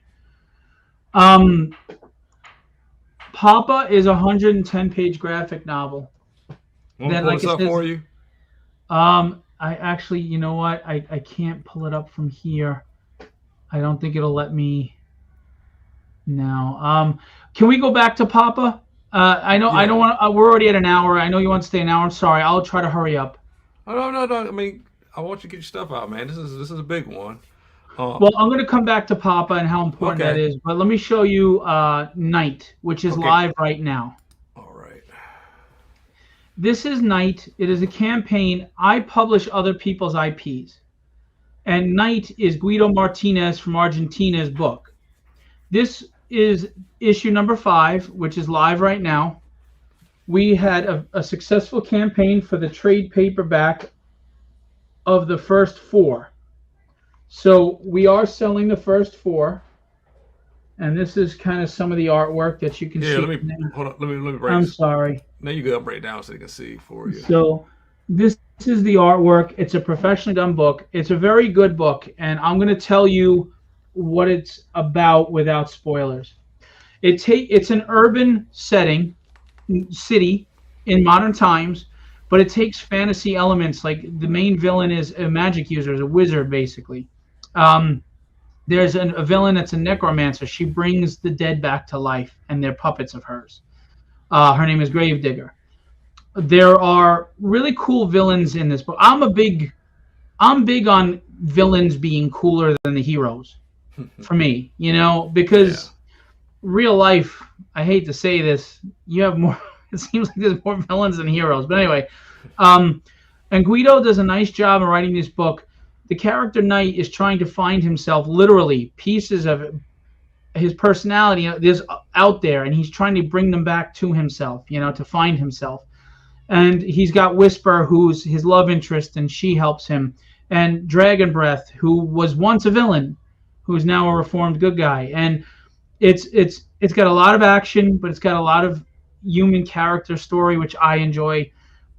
Papa is a 110-page graphic novel. Want to pull this up for you? I actually, you know what? I can't pull it up from here. I don't think it'll let me. No. Can we go back to Papa? I know. Yeah. I don't want. We're already at an hour. I know you want to stay an hour. I'm sorry. I'll try to hurry up. Oh, no. I mean, I want you to get your stuff out, man. This is a big one. Well, I'm going to come back to Papa and how important that is. But let me show you Night, which is live right now. All right. This is Night. It is a campaign. I publish other people's IPs. And Night is Guido Martinez from Argentina's book. This is issue number 5, which is live right now. We had a successful campaign for the trade paperback of the first 4. So we are selling the first 4. And this is kind of some of the artwork that you can see. Hold on. Let me break. I'm sorry. Now you go break it down so you can see for you. So this is the artwork. It's a professionally done book. It's a very good book, and I'm going to tell you what it's about without spoilers. It's an urban setting, city in modern times, but it takes fantasy elements. Like the main villain is a magic user, is a wizard basically. There's a villain that's a necromancer. She brings the dead back to life, and they're puppets of hers. Her name is Gravedigger. There are really cool villains in this book. I'm big on villains being cooler than the heroes. For me, because real life, I hate to say this, you have more. It seems like there's more villains than heroes. But anyway, and Guido does a nice job in writing this book. The character Knight is trying to find himself, literally pieces of his personality is out there, and he's trying to bring them back to himself, to find himself. And he's got Whisper, who's his love interest, and she helps him. And Dragon Breath, who was once a villain, who's now a reformed good guy. And it's got a lot of action, but it's got a lot of human character story, which I enjoy.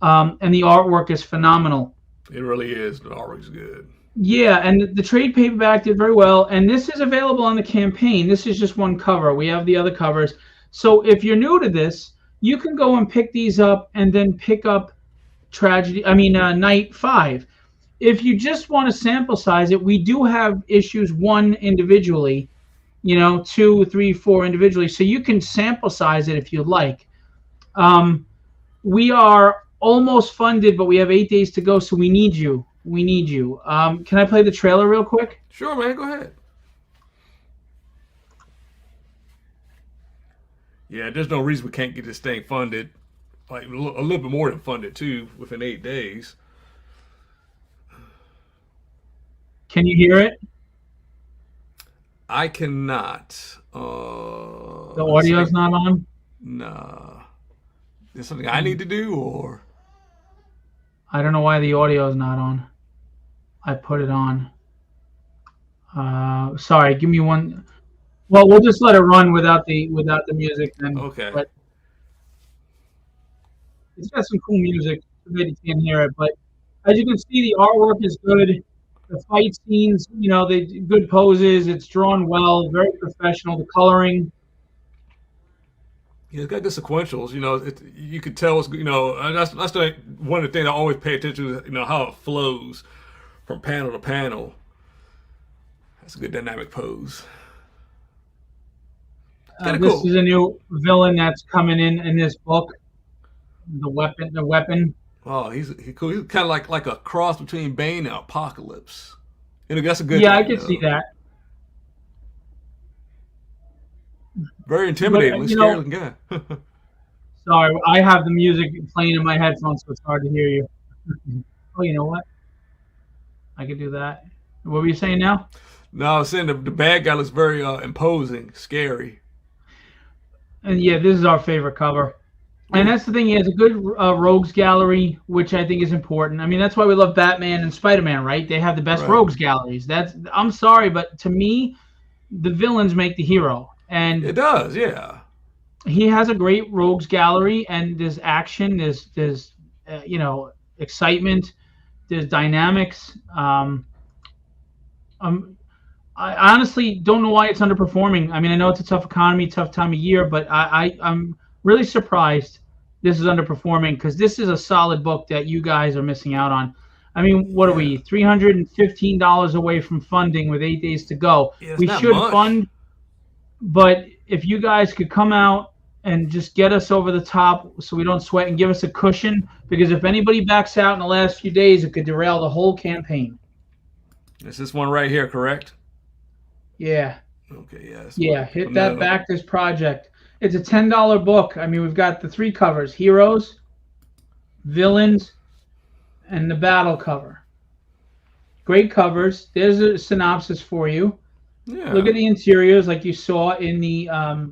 And the artwork is phenomenal. It really is. The artwork's good. Yeah, and the trade paperback did very well. And this is available on the campaign. This is just one cover. We have the other covers. So if you're new to this, you can go and pick these up and then pick up Night 5. If you just want to sample size it, we do have issues 1 individually, 2, 3, 4 individually. So you can sample size it if you'd like. We are almost funded, but we have 8 days to go, so we need you. Can I play the trailer real quick? Sure, man. Go ahead. Yeah, there's no reason we can't get this thing funded, like a little bit more than funded too, within 8 days. Can you hear it? I cannot. The audio's not on? Nah. Is something I need to do, or? I don't know why the audio is not on. I put it on. Sorry, give me one. Well, we'll just let it run without the music then. Okay. But it's got some cool music. Maybe you can't hear it, but as you can see, the artwork is good. The fight scenes, they good poses. It's drawn well, very professional. The coloring. Yeah, it's got good sequentials. You could tell it's that's one of the things I always pay attention to. How it flows from panel to panel. That's a good dynamic pose. This is a new villain that's coming in this book. The weapon. Oh, he's cool. He's kind of like a cross between Bane and Apocalypse. That's a good. Yeah, thing, I can see that. Very intimidating, scary looking guy. Sorry, I have the music playing in my headphones, so it's hard to hear you. Oh, you know what? I could do that. What were you saying now? No, I was saying the bad guy looks very imposing, scary. And yeah, this is our favorite cover. And that's the thing. He has a good rogues gallery, which I think is important. I mean, that's why we love Batman and Spider-Man, right? They have the best rogues galleries. I'm sorry, but to me, the villains make the hero. And it does, yeah. He has a great rogues gallery, and there's action, there's excitement, there's dynamics. I honestly don't know why it's underperforming. I mean, I know it's a tough economy, tough time of year, but I'm really surprised this is underperforming, because this is a solid book that you guys are missing out on. I mean, what are we, $315 away from funding with 8 days to go? Yeah, we should fund, but if you guys could come out and just get us over the top so we don't sweat, and give us a cushion, because if anybody backs out in the last few days, it could derail the whole campaign. Is this one right here, correct? Yeah. Okay, yes. Yeah, hit that back this project. It's a $10 book. I mean, we've got the 3 covers: heroes, villains, and the battle cover. Great covers. There's a synopsis for you. Yeah. Look at the interiors like you saw in the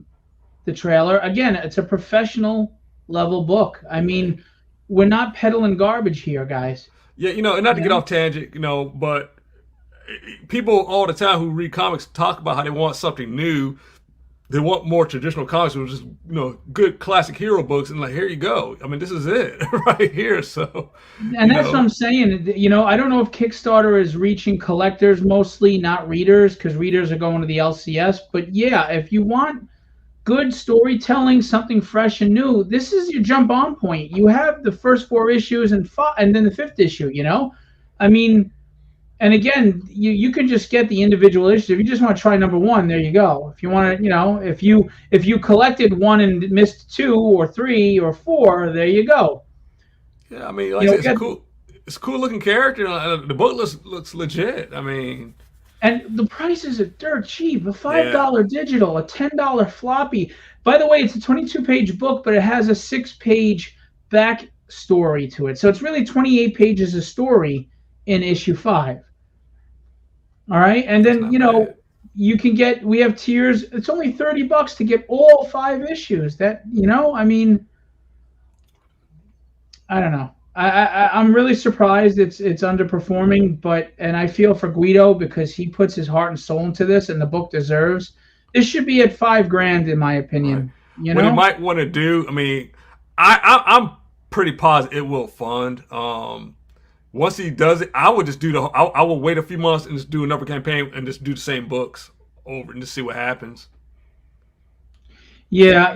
trailer. Again, it's a professional level book. I mean, we're not peddling garbage here, guys. Yeah, and not to get off tangent, but people all the time who read comics talk about how they want something new. They want more traditional comics, which is good classic hero books, and here you go. I mean, this is it right here. So, and that's what I'm saying. I don't know if Kickstarter is reaching collectors mostly, not readers, because readers are going to the LCS. But yeah, if you want good storytelling, something fresh and new, this is your jump on point. You have the first 4 issues and then the 5th issue. I mean. And again, you can just get the individual issues. If you just want to try number 1, there you go. If you want to, if you collected 1 and missed 2 or 3 or 4, there you go. Yeah, I mean, it's a cool looking character. The book looks legit. I mean, and the prices are dirt cheap. A $5 digital, a $10 floppy. By the way, it's a 22-page book, but it has a 6-page back story to it. So it's really 28 pages of story in issue 5. All right, and then you can get. We have tiers. It's only $30 to get all 5 issues. That I mean, I don't know. I'm really surprised it's underperforming, and I feel for Guido, because he puts his heart and soul into this, and the book deserves. This should be at $5,000 in my opinion. Right. What he might want to do. I mean, I'm pretty positive it will fund. Once he does it, I would just I will wait a few months and just do another campaign and just do the same books over and just see what happens. Yeah,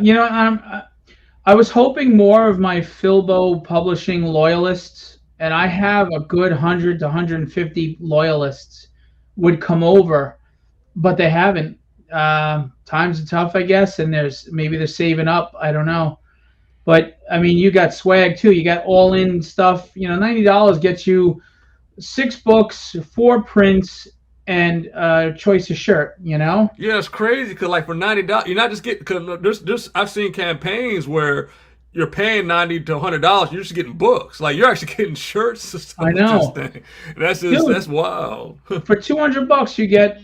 I was hoping more of my Philbo Publishing loyalists, and I have a good 100 to 150 loyalists, would come over, but they haven't. Times are tough, I guess, and maybe they're saving up. I don't know. But I mean, you got swag too. You got all-in stuff. $90 gets you 6 books, 4 prints, and a choice of shirt. Yeah, it's crazy because for $90, you're not just getting. Because there's I've seen campaigns where you're paying $90 to $100. You're just getting books. You're actually getting shirts and stuff. I know. That's wild. For $200, you get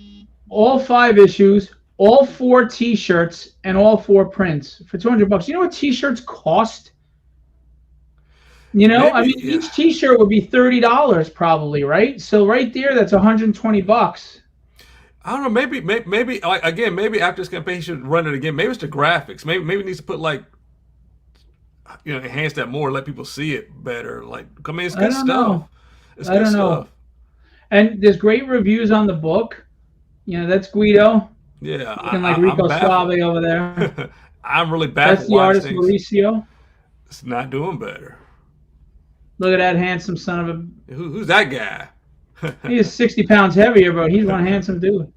all 5 issues, all 4 T-shirts and all 4 prints for $200. You know what T-shirts cost? I Maybe, mean, yeah. each T-shirt would be $30 probably, right? So right there, that's $120. I don't know. Maybe like again. Maybe after this campaign, he should run it again. Maybe it's the graphics. Maybe it needs to put like enhance that more, let people see it better. Like, I mean, it's I good don't stuff. know. It's I good don't know. stuff. And there's great reviews on the book. That's Guido Yeah, looking like I'm Rico baffled. Suave over there. I'm really That's baffled the why this artist thing's Mauricio. it's not doing better. Look at that handsome son of a. Who's that guy? He is 60 pounds heavier, but he's one handsome dude.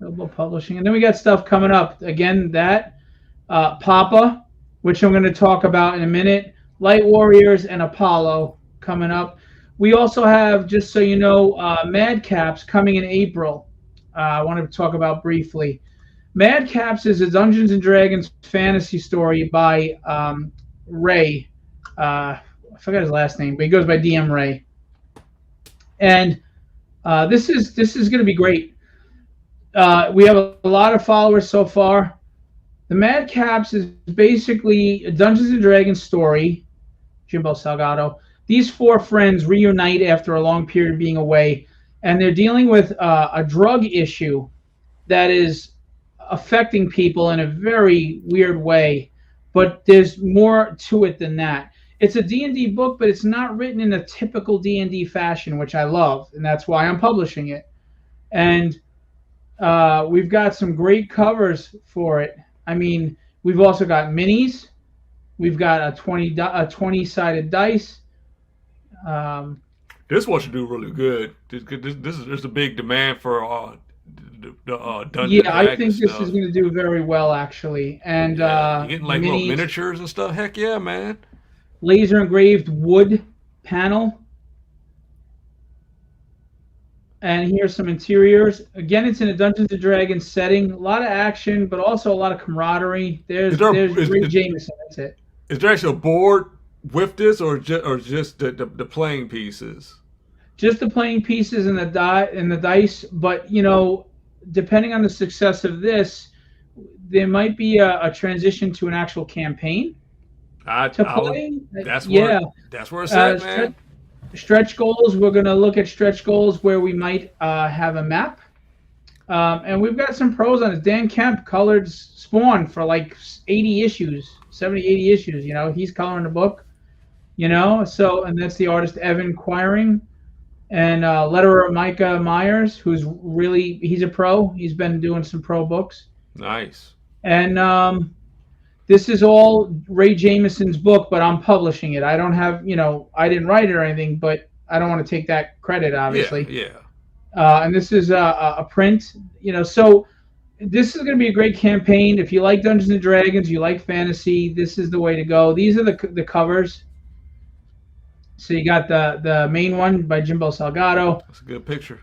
Philbo Publishing. And then we got stuff coming up. Again, that Papa, which I'm going to talk about in a minute. Light Warriors and Apollo coming up. We also have, just so you know, Madcaps coming in April. I want to talk about briefly. Madcaps is a Dungeons and Dragons fantasy story by Ray. I forgot his last name, but he goes by DM Ray. And this is going to be great. We have a lot of followers so far. The Madcaps is basically a Dungeons and Dragons story. Jimbo Salgado. These 4 friends reunite after a long period of being away, and they're dealing with a drug issue that is affecting people in a very weird way. But there's more to it than that. It's a D&D book, but it's not written in a typical D&D fashion, which I love, and that's why I'm publishing it. And we've got some great covers for it. I mean, we've also got minis. We've got a 20-sided dice. This one should do really good. There's a big demand for Dungeons and Yeah, I think Dragons this is stuff. going to do very well, actually. And Yeah, you getting like little minis, miniatures and stuff. Heck yeah, man. laser engraved wood panel. And here's some interiors. Again, it's in a Dungeons and Dragons setting. A lot of action, but also a lot of camaraderie. Is There's Ray Jameson. That's it. is there actually a board with this, or just the playing pieces? Just the playing pieces and the dice. But depending on the success of this, there might be a transition to an actual campaign to I would. play. That's Yeah. where it's at, Stretch, man. stretch goals. We're going to look at stretch goals where we might have a map. And we've got some pros on it. Dan Kemp colored Spawn for like 80 issues, 70, 80 issues. He's coloring the book. So, and that's the artist Evan Quiring. And letterer Micah Myers, he's a pro. He's been doing some pro books. Nice. And this is all Ray Jameson's book, but I'm publishing it. I don't have, I didn't write it or anything, but I don't want to take that credit, obviously. Yeah. And this is a print, so this is going to be a great campaign. If you like Dungeons and Dragons, you like fantasy, this is the way to go. These are the covers. So you got the main one by Jimbo Salgado. That's a good picture.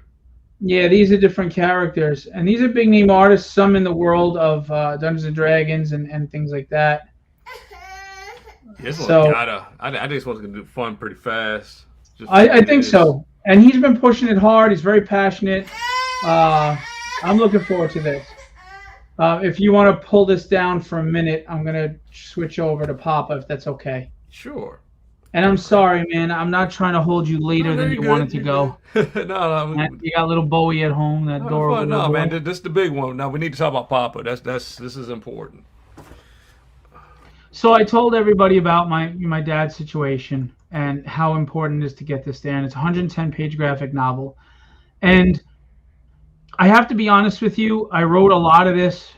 Yeah, these are different characters. And these are big name artists, some in the world of Dungeons and Dragons and things like that. This one So I think this one's gonna do fun pretty fast. I think so. And he's been pushing it hard. He's very passionate. I'm looking forward to this. If you want to pull this down for a minute, I'm going to switch over to Papa, if that's okay. Sure. And I'm sorry, man. I'm not trying to hold you later than you wanted to go. No. You got little Bowie at home, that adorable No, little man. boy. This is the big one. Now we need to talk about Papa. This is important. So I told everybody about my dad's situation and how important it is to get this there. And it's a 110-page graphic novel. And I have to be honest with you, I wrote a lot of this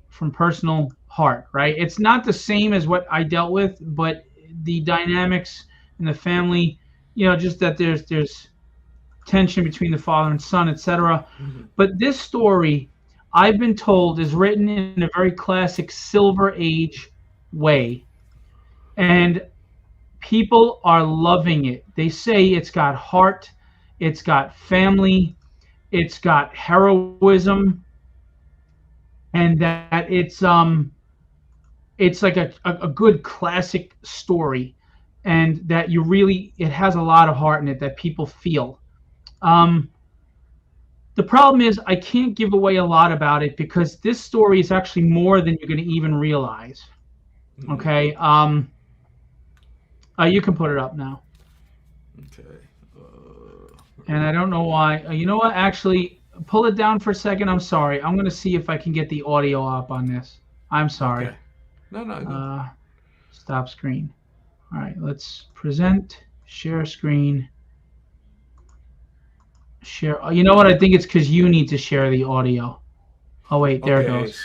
from personal heart, right? It's not the same as what I dealt with, but the dynamics in the family, just that there's tension between the father and son, etc. Mm-hmm. But this story, I've been told, is written in a very classic Silver Age way. And people are loving it. They say it's got heart, it's got family, it's got heroism, and that it's like a good classic story, and that it has a lot of heart in it that people feel. The problem is I can't give away a lot about it because this story is actually more than you're going to even realize. Okay. You can put it up now. Okay. And I don't know why. You know what? Actually, pull it down for a second. I'm sorry. I'm going to see if I can get the audio up on this. I'm sorry. Okay. No. Stop screen. All right. Let's present, share screen. Share. You know what? I think it's because you need to share the audio. Oh, wait. There it goes.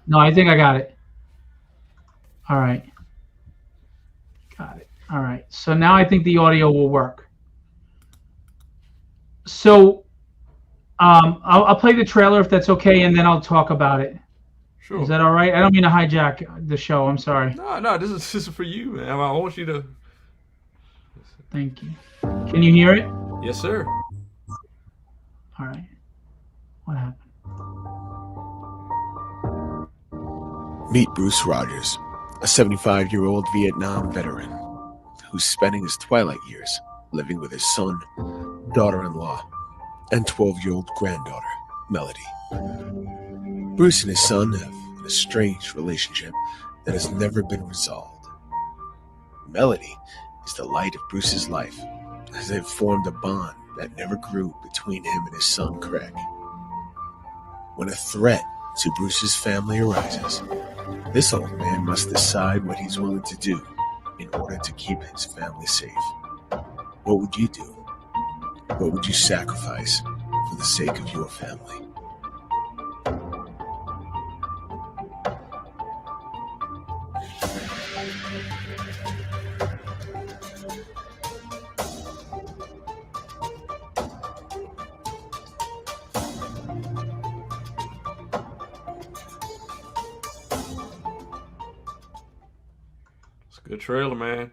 No, I think I got it. All right. Got it. All right. So now I think the audio will work. So I'll play the trailer if that's okay, and then I'll talk about it. Sure. Is that all right? I don't mean to hijack the show. I'm sorry. No. This is for you, man. I want you to. Thank you. Can you hear it? Yes, sir. All right. What happened? Meet Bruce Rogers, a 75-year-old Vietnam veteran who's spending his twilight years living with his son, daughter-in-law, and 12-year-old granddaughter, Melody. Bruce and his son have an estranged relationship that has never been resolved. Melody is the light of Bruce's life, as they've formed a bond that never grew between him and his son, Craig. When a threat to Bruce's family arises, this old man must decide what he's willing to do in order to keep his family safe. What would you do? What would you sacrifice for the sake of your family? It's a good trailer, man.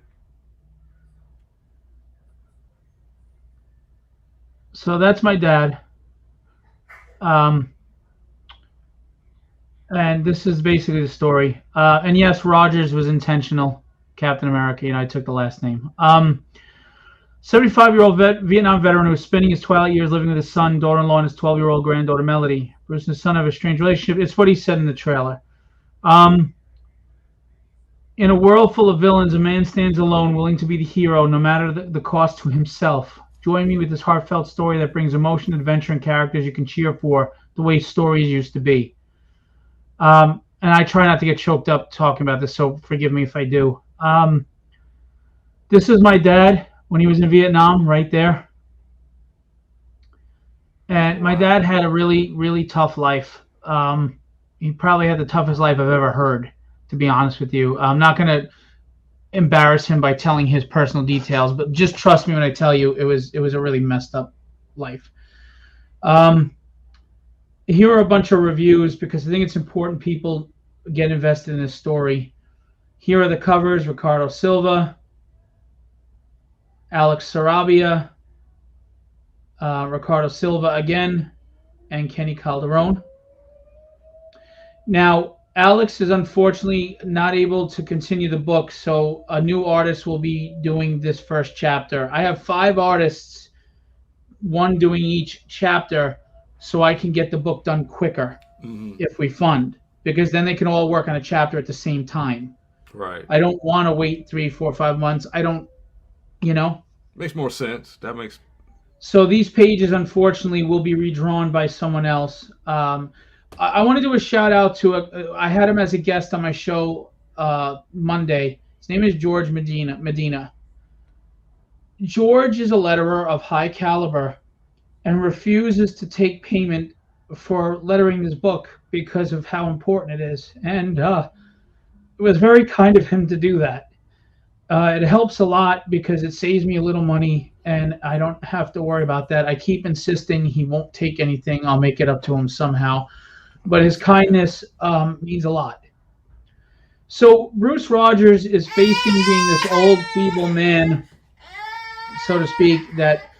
So that's my dad. And this is basically the story. And yes, Rogers was intentional. Captain America, I took the last name. 75-year-old Vietnam veteran who was spending his twilight years living with his son, daughter-in-law, and his 12-year-old granddaughter, Melody. Bruce and his son have a strange relationship. It's what he said in the trailer. In a world full of villains, a man stands alone, willing to be the hero, no matter the cost to himself. Join me with this heartfelt story that brings emotion, adventure, and characters you can cheer for the way stories used to be. And I try not to get choked up talking about this, so forgive me if I do. This is my dad when he was in Vietnam, right there. And my dad had a really, really tough life. He probably had the toughest life I've ever heard, to be honest with you. I'm not going to embarrass him by telling his personal details, but just trust me when I tell you it was a really messed up life. Here are a bunch of reviews because I think it's important people get invested in this story. Here are the covers: Ricardo Silva, Alex Sarabia, Ricardo Silva again, and Kenny Calderon. Now, Alex is unfortunately not able to continue the book, so a new artist will be doing this first chapter. I have 5 artists, one doing each chapter, so I can get the book done quicker if we fund, because then they can all work on a chapter at the same time. Right. I don't want to wait 3, 4, 5 months. I don't, Makes more sense. That makes. So these pages, unfortunately, will be redrawn by someone else. I want to do a shout out to I had him as a guest on my show Monday. His name is George Medina. George is a letterer of high caliber and refuses to take payment for lettering this book because of how important it is. And it was very kind of him to do that. It helps a lot because it saves me a little money and I don't have to worry about that. I keep insisting he won't take anything. I'll make it up to him somehow. But his kindness means a lot. So Bruce Rogers is facing being this old, feeble man, so to speak, that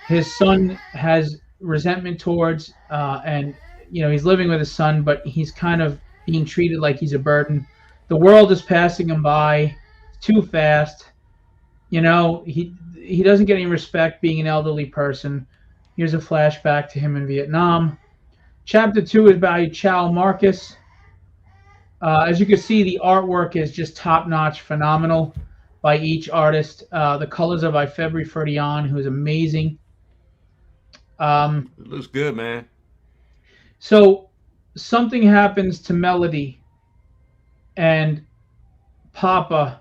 his son has resentment towards, and he's living with his son, but he's kind of being treated like he's a burden. The world is passing him by too fast. He doesn't get any respect being an elderly person. Here's a flashback to him in Vietnam. Chapter 2 is by Chow Marcus. As you can see, the artwork is just top-notch, phenomenal by each artist. The colors are by February Ferdian, who is amazing. It looks good, man. So something happens to Melody, and Papa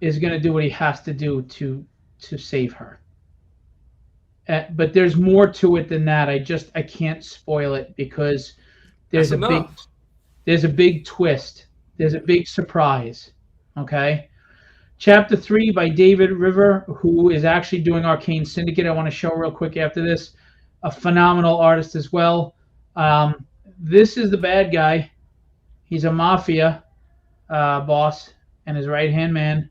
is going to do what he has to do to save her. But there's more to it than that. I can't spoil it because there's a big twist. There's a big surprise. Okay. Chapter 3 by David River, who is actually doing Arcane Syndicate. I want to show real quick after this. A phenomenal artist as well. This is the bad guy. He's a mafia boss and his right-hand man,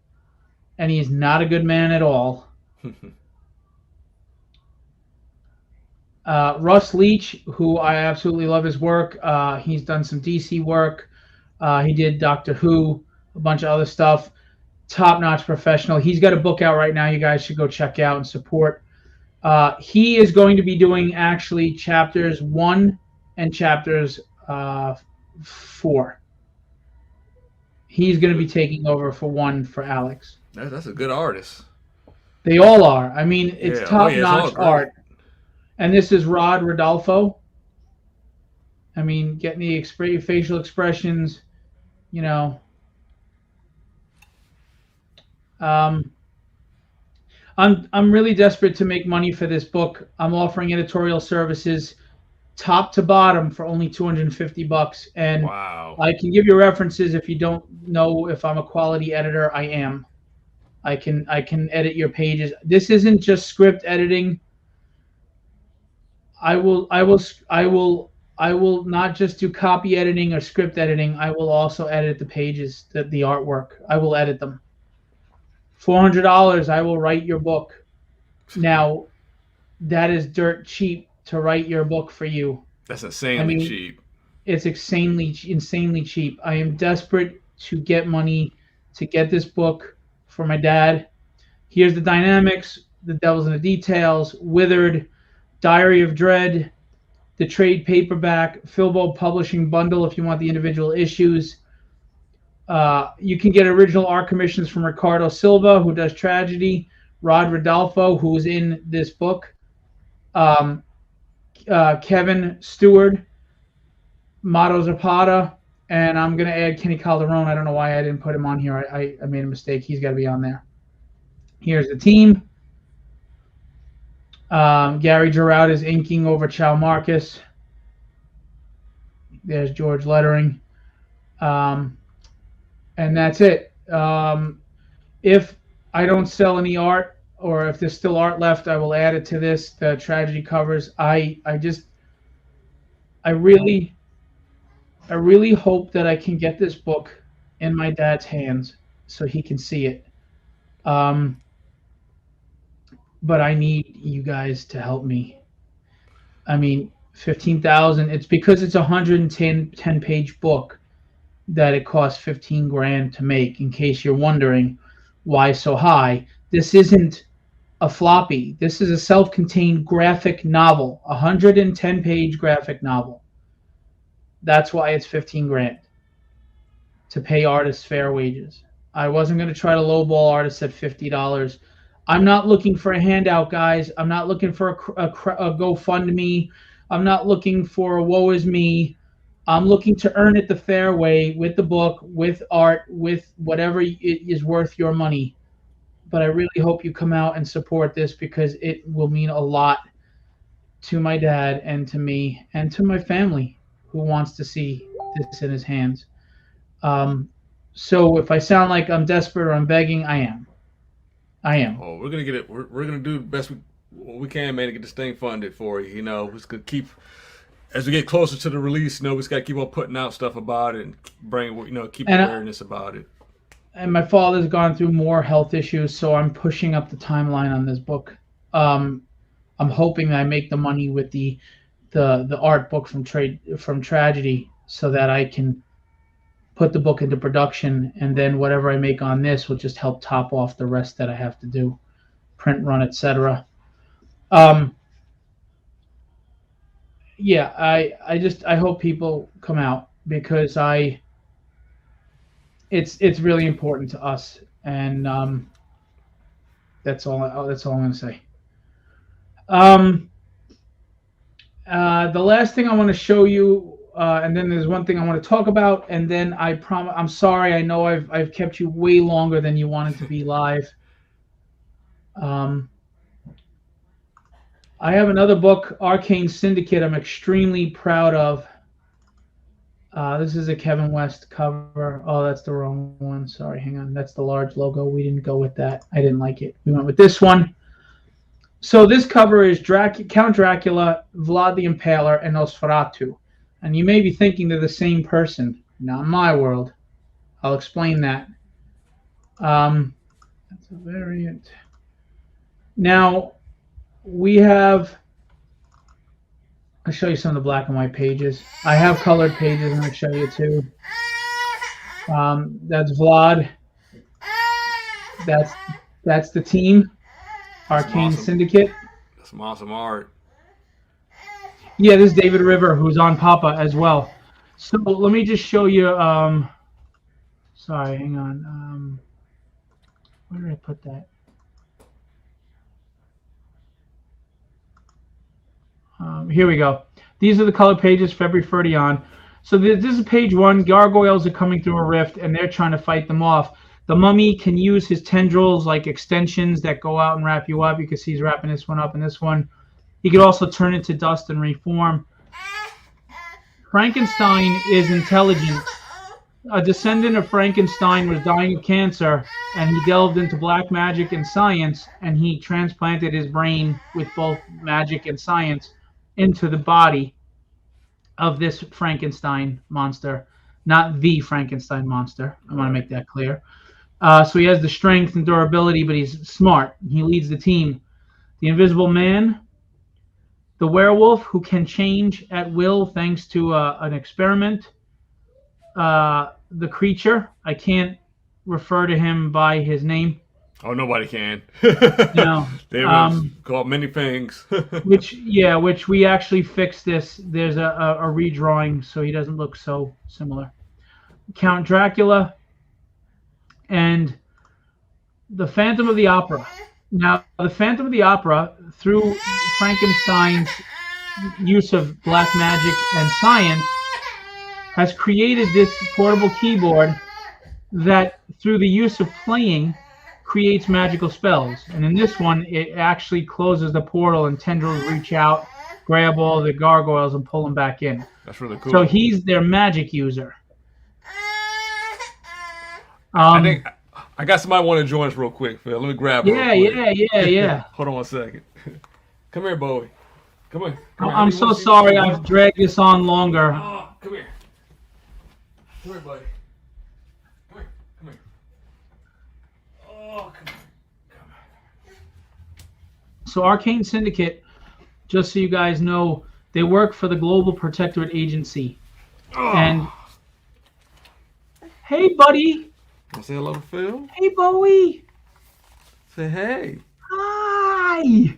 and he's not a good man at all. Russ Leach, who I absolutely love his work. He's done some DC work. He did Doctor Who, a bunch of other stuff. Top-notch professional. He's got a book out right now you guys should go check out and support. He is going to be doing actually chapters 1 and chapters 4. He's going to be taking over for 1 for Alex. That's a good artist. They all are. I mean, it's top-notch art. And this is Rod Rodolfo. I mean, getting the facial expressions, you know. I'm really desperate to make money for this book. I'm offering editorial services top to bottom for only $250, and wow. I can give you references if you don't know if I'm a quality editor. I am. I can edit your pages. This isn't just script editing. I will not just do copy editing or script editing. I will also edit the pages, the artwork. I will edit them. $400, I will write your book. Now, that is dirt cheap to write your book for you. That's insanely cheap. It's insanely cheap. I am desperate to get money to get this book for my dad. Here's the dynamics, the devil's in the details, Withered, Diary of Dread, the trade paperback, Philbo Publishing bundle if you want the individual issues. You can get original art commissions from Ricardo Silva, who does Tragedy, Rod Rodolfo, who is in this book, Kevin Stewart, Mato Zapata, and I'm going to add Kenny Calderon. I don't know why I didn't put him on here. I made a mistake. He's got to be on there. Here's the team. Gary Gerard is inking over Chow Marcus. There's George lettering. And that's it. If I don't sell any art, or if there's still art left, I will add it to this. The tragedy covers. I really hope that I can get this book in my dad's hands so he can see it. But I need you guys to help me. I mean, 15,000. It's because it's a 110-page book that it costs $15,000 to make. In case you're wondering why so high, this isn't a floppy. This is a self-contained graphic novel, 110-page graphic novel. That's why it's $15,000 to pay artists fair wages. I wasn't going to try to lowball artists at $50. I'm not looking for a handout, guys. I'm not looking for a GoFundMe. I'm not looking for a woe is me. I'm looking to earn it the fair way with the book, with art, with whatever is worth your money. But I really hope you come out and support this because it will mean a lot to my dad and to me and to my family who wants to see this in his hands. So if I sound like I'm desperate or I'm begging, I am. Oh, we're gonna get it. We're gonna do the best we can, man, to get this thing funded for you. You know, we're just gonna keep as we get closer to the release. You know, we just gotta keep on putting out stuff about it and keep awareness about it. And my father's gone through more health issues, so I'm pushing up the timeline on this book. I'm hoping that I make the money with the art book from Tragedy, so that I can put the book into production, and then whatever I make on this will just help top off the rest that I have to do, print run, etc. yeah, I hope people come out because it's really important to us, and that's all I'm gonna say. Um, the last thing I want to show you, and then there's one thing I want to talk about, and then I promise. I'm sorry. I know I've kept you way longer than you wanted to be live. Um, I have another book, Arcane Syndicate. I'm extremely proud of. This is a Kevin West cover. Oh, that's the wrong one. Sorry, hang on. That's the large logo. We didn't go with that. I didn't like it. We went with this one. So this cover is Count Dracula, Vlad the Impaler, and Nosferatu. And you may be thinking they're the same person. Not in my world. I'll explain that. That's a variant. Now, we have... I'll show you some of the black and white pages. I have colored pages I'm going to show you too. That's Vlad. That's the team. Arcane Syndicate. That's some awesome art. Yeah, this is David River, who's on Papa as well. So let me just show you. Sorry, hang on. Where did I put that? Here we go. These are the color pages, February 30 on. So this is page 1. Gargoyles are coming through a rift, and they're trying to fight them off. The mummy can use his tendrils like extensions that go out and wrap you up. You can see he's wrapping this one up and this one. He could also turn into dust and reform. Frankenstein is intelligent. A descendant of Frankenstein was dying of cancer, and he delved into black magic and science, and he transplanted his brain with both magic and science into the body of this Frankenstein monster. Not the Frankenstein monster. I want to make that clear. So he has the strength and durability, but he's smart. He leads the team. The Invisible Man, the werewolf who can change at will thanks to an experiment. The creature, I can't refer to him by his name. Oh, nobody can. No. They were called many things. which we actually fixed this. There's a redrawing so he doesn't look so similar. Count Dracula and the Phantom of the Opera. Now, the Phantom of the Opera, through Frankenstein's use of black magic and science, has created this portable keyboard that, through the use of playing, creates magical spells. And in this one, it actually closes the portal and tendrils reach out, grab all the gargoyles, and pull them back in. That's really cool. So he's their magic user. I think I got somebody want to join us real quick, Phil. Let me grab her. Yeah. Hold on one second. Come here, Bowie. Come on. I'm so sorry I've dragged this on longer. Oh, come here. Come here, buddy. Come here. Oh, come on. So Arcane Syndicate, just so you guys know, they work for the Global Protectorate Agency. Oh. And hey, buddy. Want to say hello to Phil? Hey, Bowie. Say hey. Hi.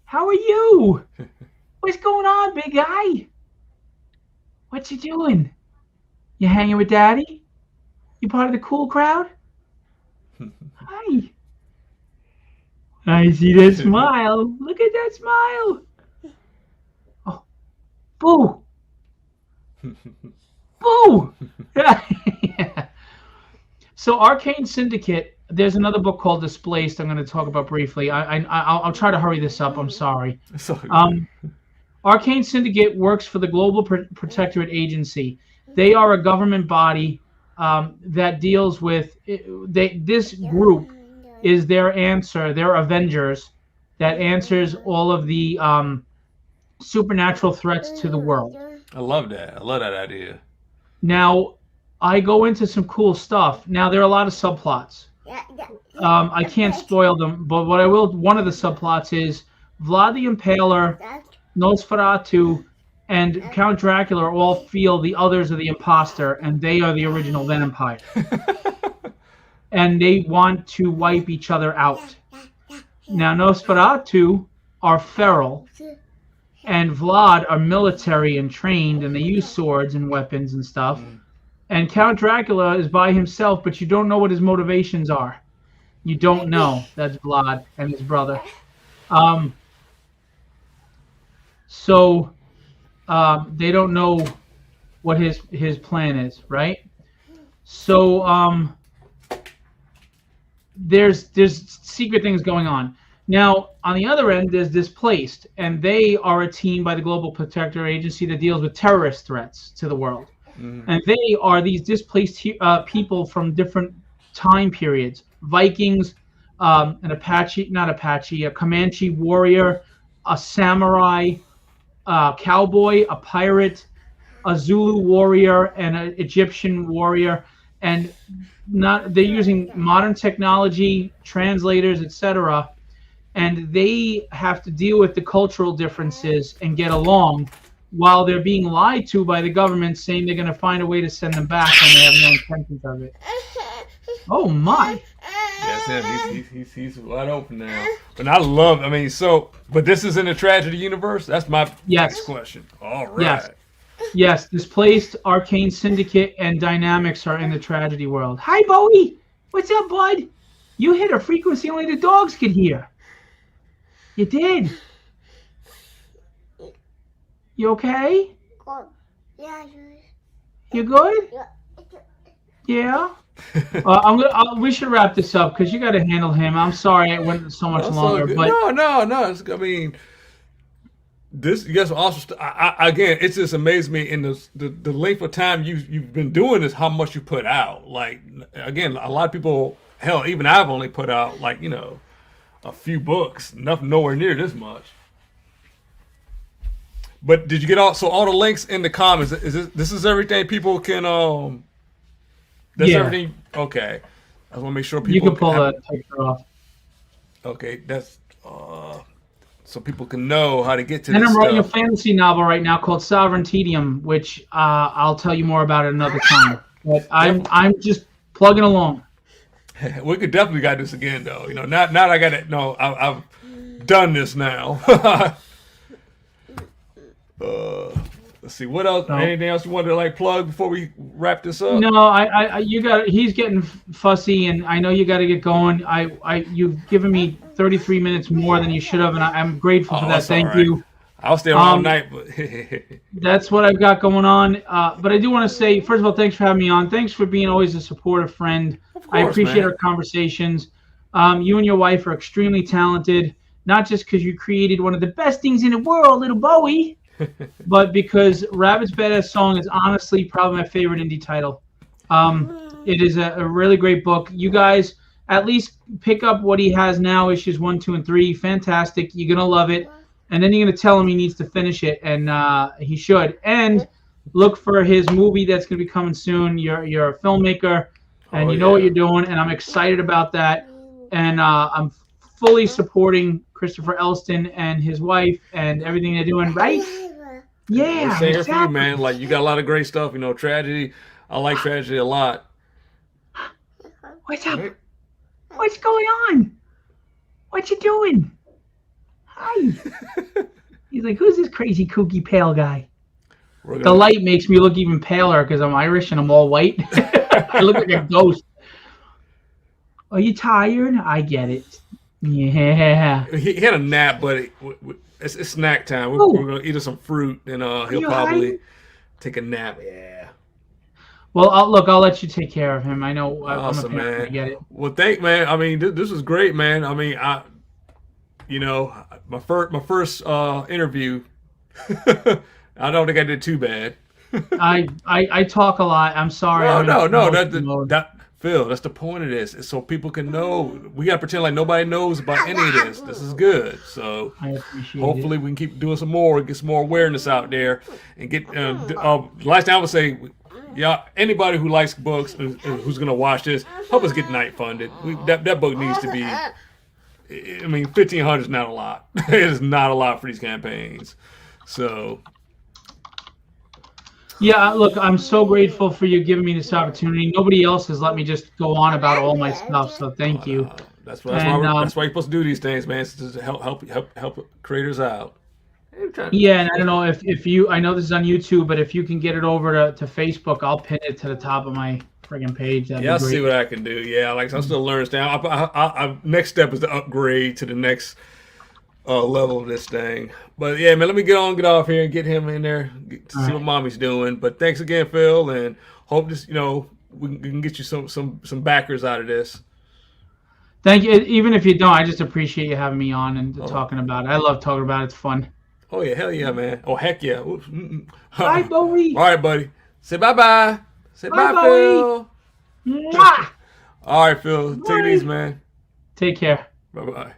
How are you? What's going on, big guy? What you doing? You hanging with Daddy? You part of the cool crowd? Hi. I see that smile. Look at that smile. Oh, boo. Boo. Yeah. So Arcane Syndicate, there's another book called Displaced I'm going to talk about briefly. I'll try to hurry this up. I'm sorry. Arcane Syndicate works for the Global Protectorate Agency. They are a government body that deals with... This group is their answer, their Avengers, that answers all of the supernatural threats to the world. I love that. I love that idea. Now, I go into some cool stuff. Now, there are a lot of subplots. I can't spoil them, but what I will... One of the subplots is Vlad the Impaler, Nosferatu, and Count Dracula all feel the others are the imposter, and they are the original vampire. And they want to wipe each other out. Now, Nosferatu are feral, and Vlad are military and trained, and they use swords and weapons and stuff. And Count Dracula is by himself, but you don't know what his motivations are. You don't know. That's Vlad and his brother. So they don't know what his plan is, right? So there's secret things going on. Now, on the other end, there's Displaced, and they are a team by the Global Protector Agency that deals with terrorist threats to the world. And they are these displaced people from different time periods. Vikings, a Comanche warrior, a samurai, a cowboy, a pirate, a Zulu warrior, and an Egyptian warrior. And they're using modern technology, translators, etc. And they have to deal with the cultural differences and get along while they're being lied to by the government, saying they're going to find a way to send them back when they have no intentions of it. Oh my! Yes, he's wide open now. But I love. But this is in the Tragedy universe. That's my next question. All right. Yes. Displaced, Arcane Syndicate, and Dynamics are in the Tragedy world. Hi, Bowie. What's up, bud? You hit a frequency only the dogs could hear. You did. You okay? Yeah. You good? Yeah. We should wrap this up because you got to handle him. I'm sorry it went so much longer, but no. This, you guys also again, it just amazed me in the length of time you've been doing this, how much you put out. Like, again, a lot of people, hell, even I've only put out a few books, nowhere near this much. But did you get all the links in the comments? This is everything people can that's everything. Okay, I want to make sure people you can pull that picture off. Okay, that's so people can know how to get to. And this I'm writing stuff. a fantasy novel right now called Sovereign Tedium, which I'll tell you more about at another time. But I'm just plugging along. We could definitely got this again, though. Now I got it. No, I've done this now. Let's see. What else? No. Anything else you wanted to plug before we wrap this up? No, you got. He's getting fussy, and I know you got to get going. You've given me 33 minutes more than you should have, and I'm grateful for that. Thank you. I'll stay on all night, but that's what I've got going on. But I do want to say, first of all, thanks for having me on. Thanks for being always a supportive friend. Of course, I appreciate our conversations. You and your wife are extremely talented, not just because you created one of the best things in the world, little Bowie, but because Rabbit's Badass Song is honestly probably my favorite indie title. It is a really great book. You guys at least pick up what he has now, issues 1, 2, and 3. Fantastic. You're going to love it. And then you're going to tell him he needs to finish it, and he should. And look for his movie that's going to be coming soon. You're a filmmaker, and you know what you're doing, and I'm excited about that. And I'm fully supporting Christopher Elston and his wife and everything they're doing, right? Yeah. Same here for you, man. You got a lot of great stuff. Tragedy. I like Tragedy a lot. What's up? What's going on? What you doing? Hi. He's like, who's this crazy, kooky, pale guy? The light makes me look even paler because I'm Irish and I'm all white. I look like a ghost. Are you tired? I get it. Yeah. He had a nap, but it's snack time. We're going to eat some fruit, and he'll probably take a nap. Yeah. Well, I'll let you take care of him. I know awesome, I'm a parent. Man. I get it. Well, man. This was great, man. My first interview, I don't think I did too bad. I talk a lot. I'm sorry. No. Phil, that's the point of this. Is so people can know. We gotta pretend like nobody knows about any of this. This is good. So hopefully we can keep doing some more, get some more awareness out there, and get. Last thing I would say, anybody who likes books who's gonna watch this, help us get Night funded. That book needs to be. $1,500 is not a lot. It is not a lot for these campaigns. So. Yeah, look, I'm so grateful for you giving me this opportunity. Nobody else has let me just go on about all my stuff, so thank you. That's why you're supposed to do these things, man. It's just to help creators out. Yeah, and I don't know if you, I know this is on YouTube, but if you can get it over to Facebook, I'll pin it to the top of my friggin' page. That'd Yeah, I'll be great. see what I can do. Yeah, like I'm still learning stuff. Next step is to upgrade to the next level of this thing. But yeah, man, let me get off here and get him in there to see what mommy's doing. But thanks again, Phil, and hope this, we can get you some backers out of this. Thank you. Even if you don't, I just appreciate you having me on and talking about it. I love talking about it. It's fun. Oh yeah, hell yeah, man. Oh heck yeah. Bye, Bowie. All right, buddy. Say bye. Say bye, Bowie. Phil. Mwah! All right, Phil. Take it easy, man. Take care. Bye.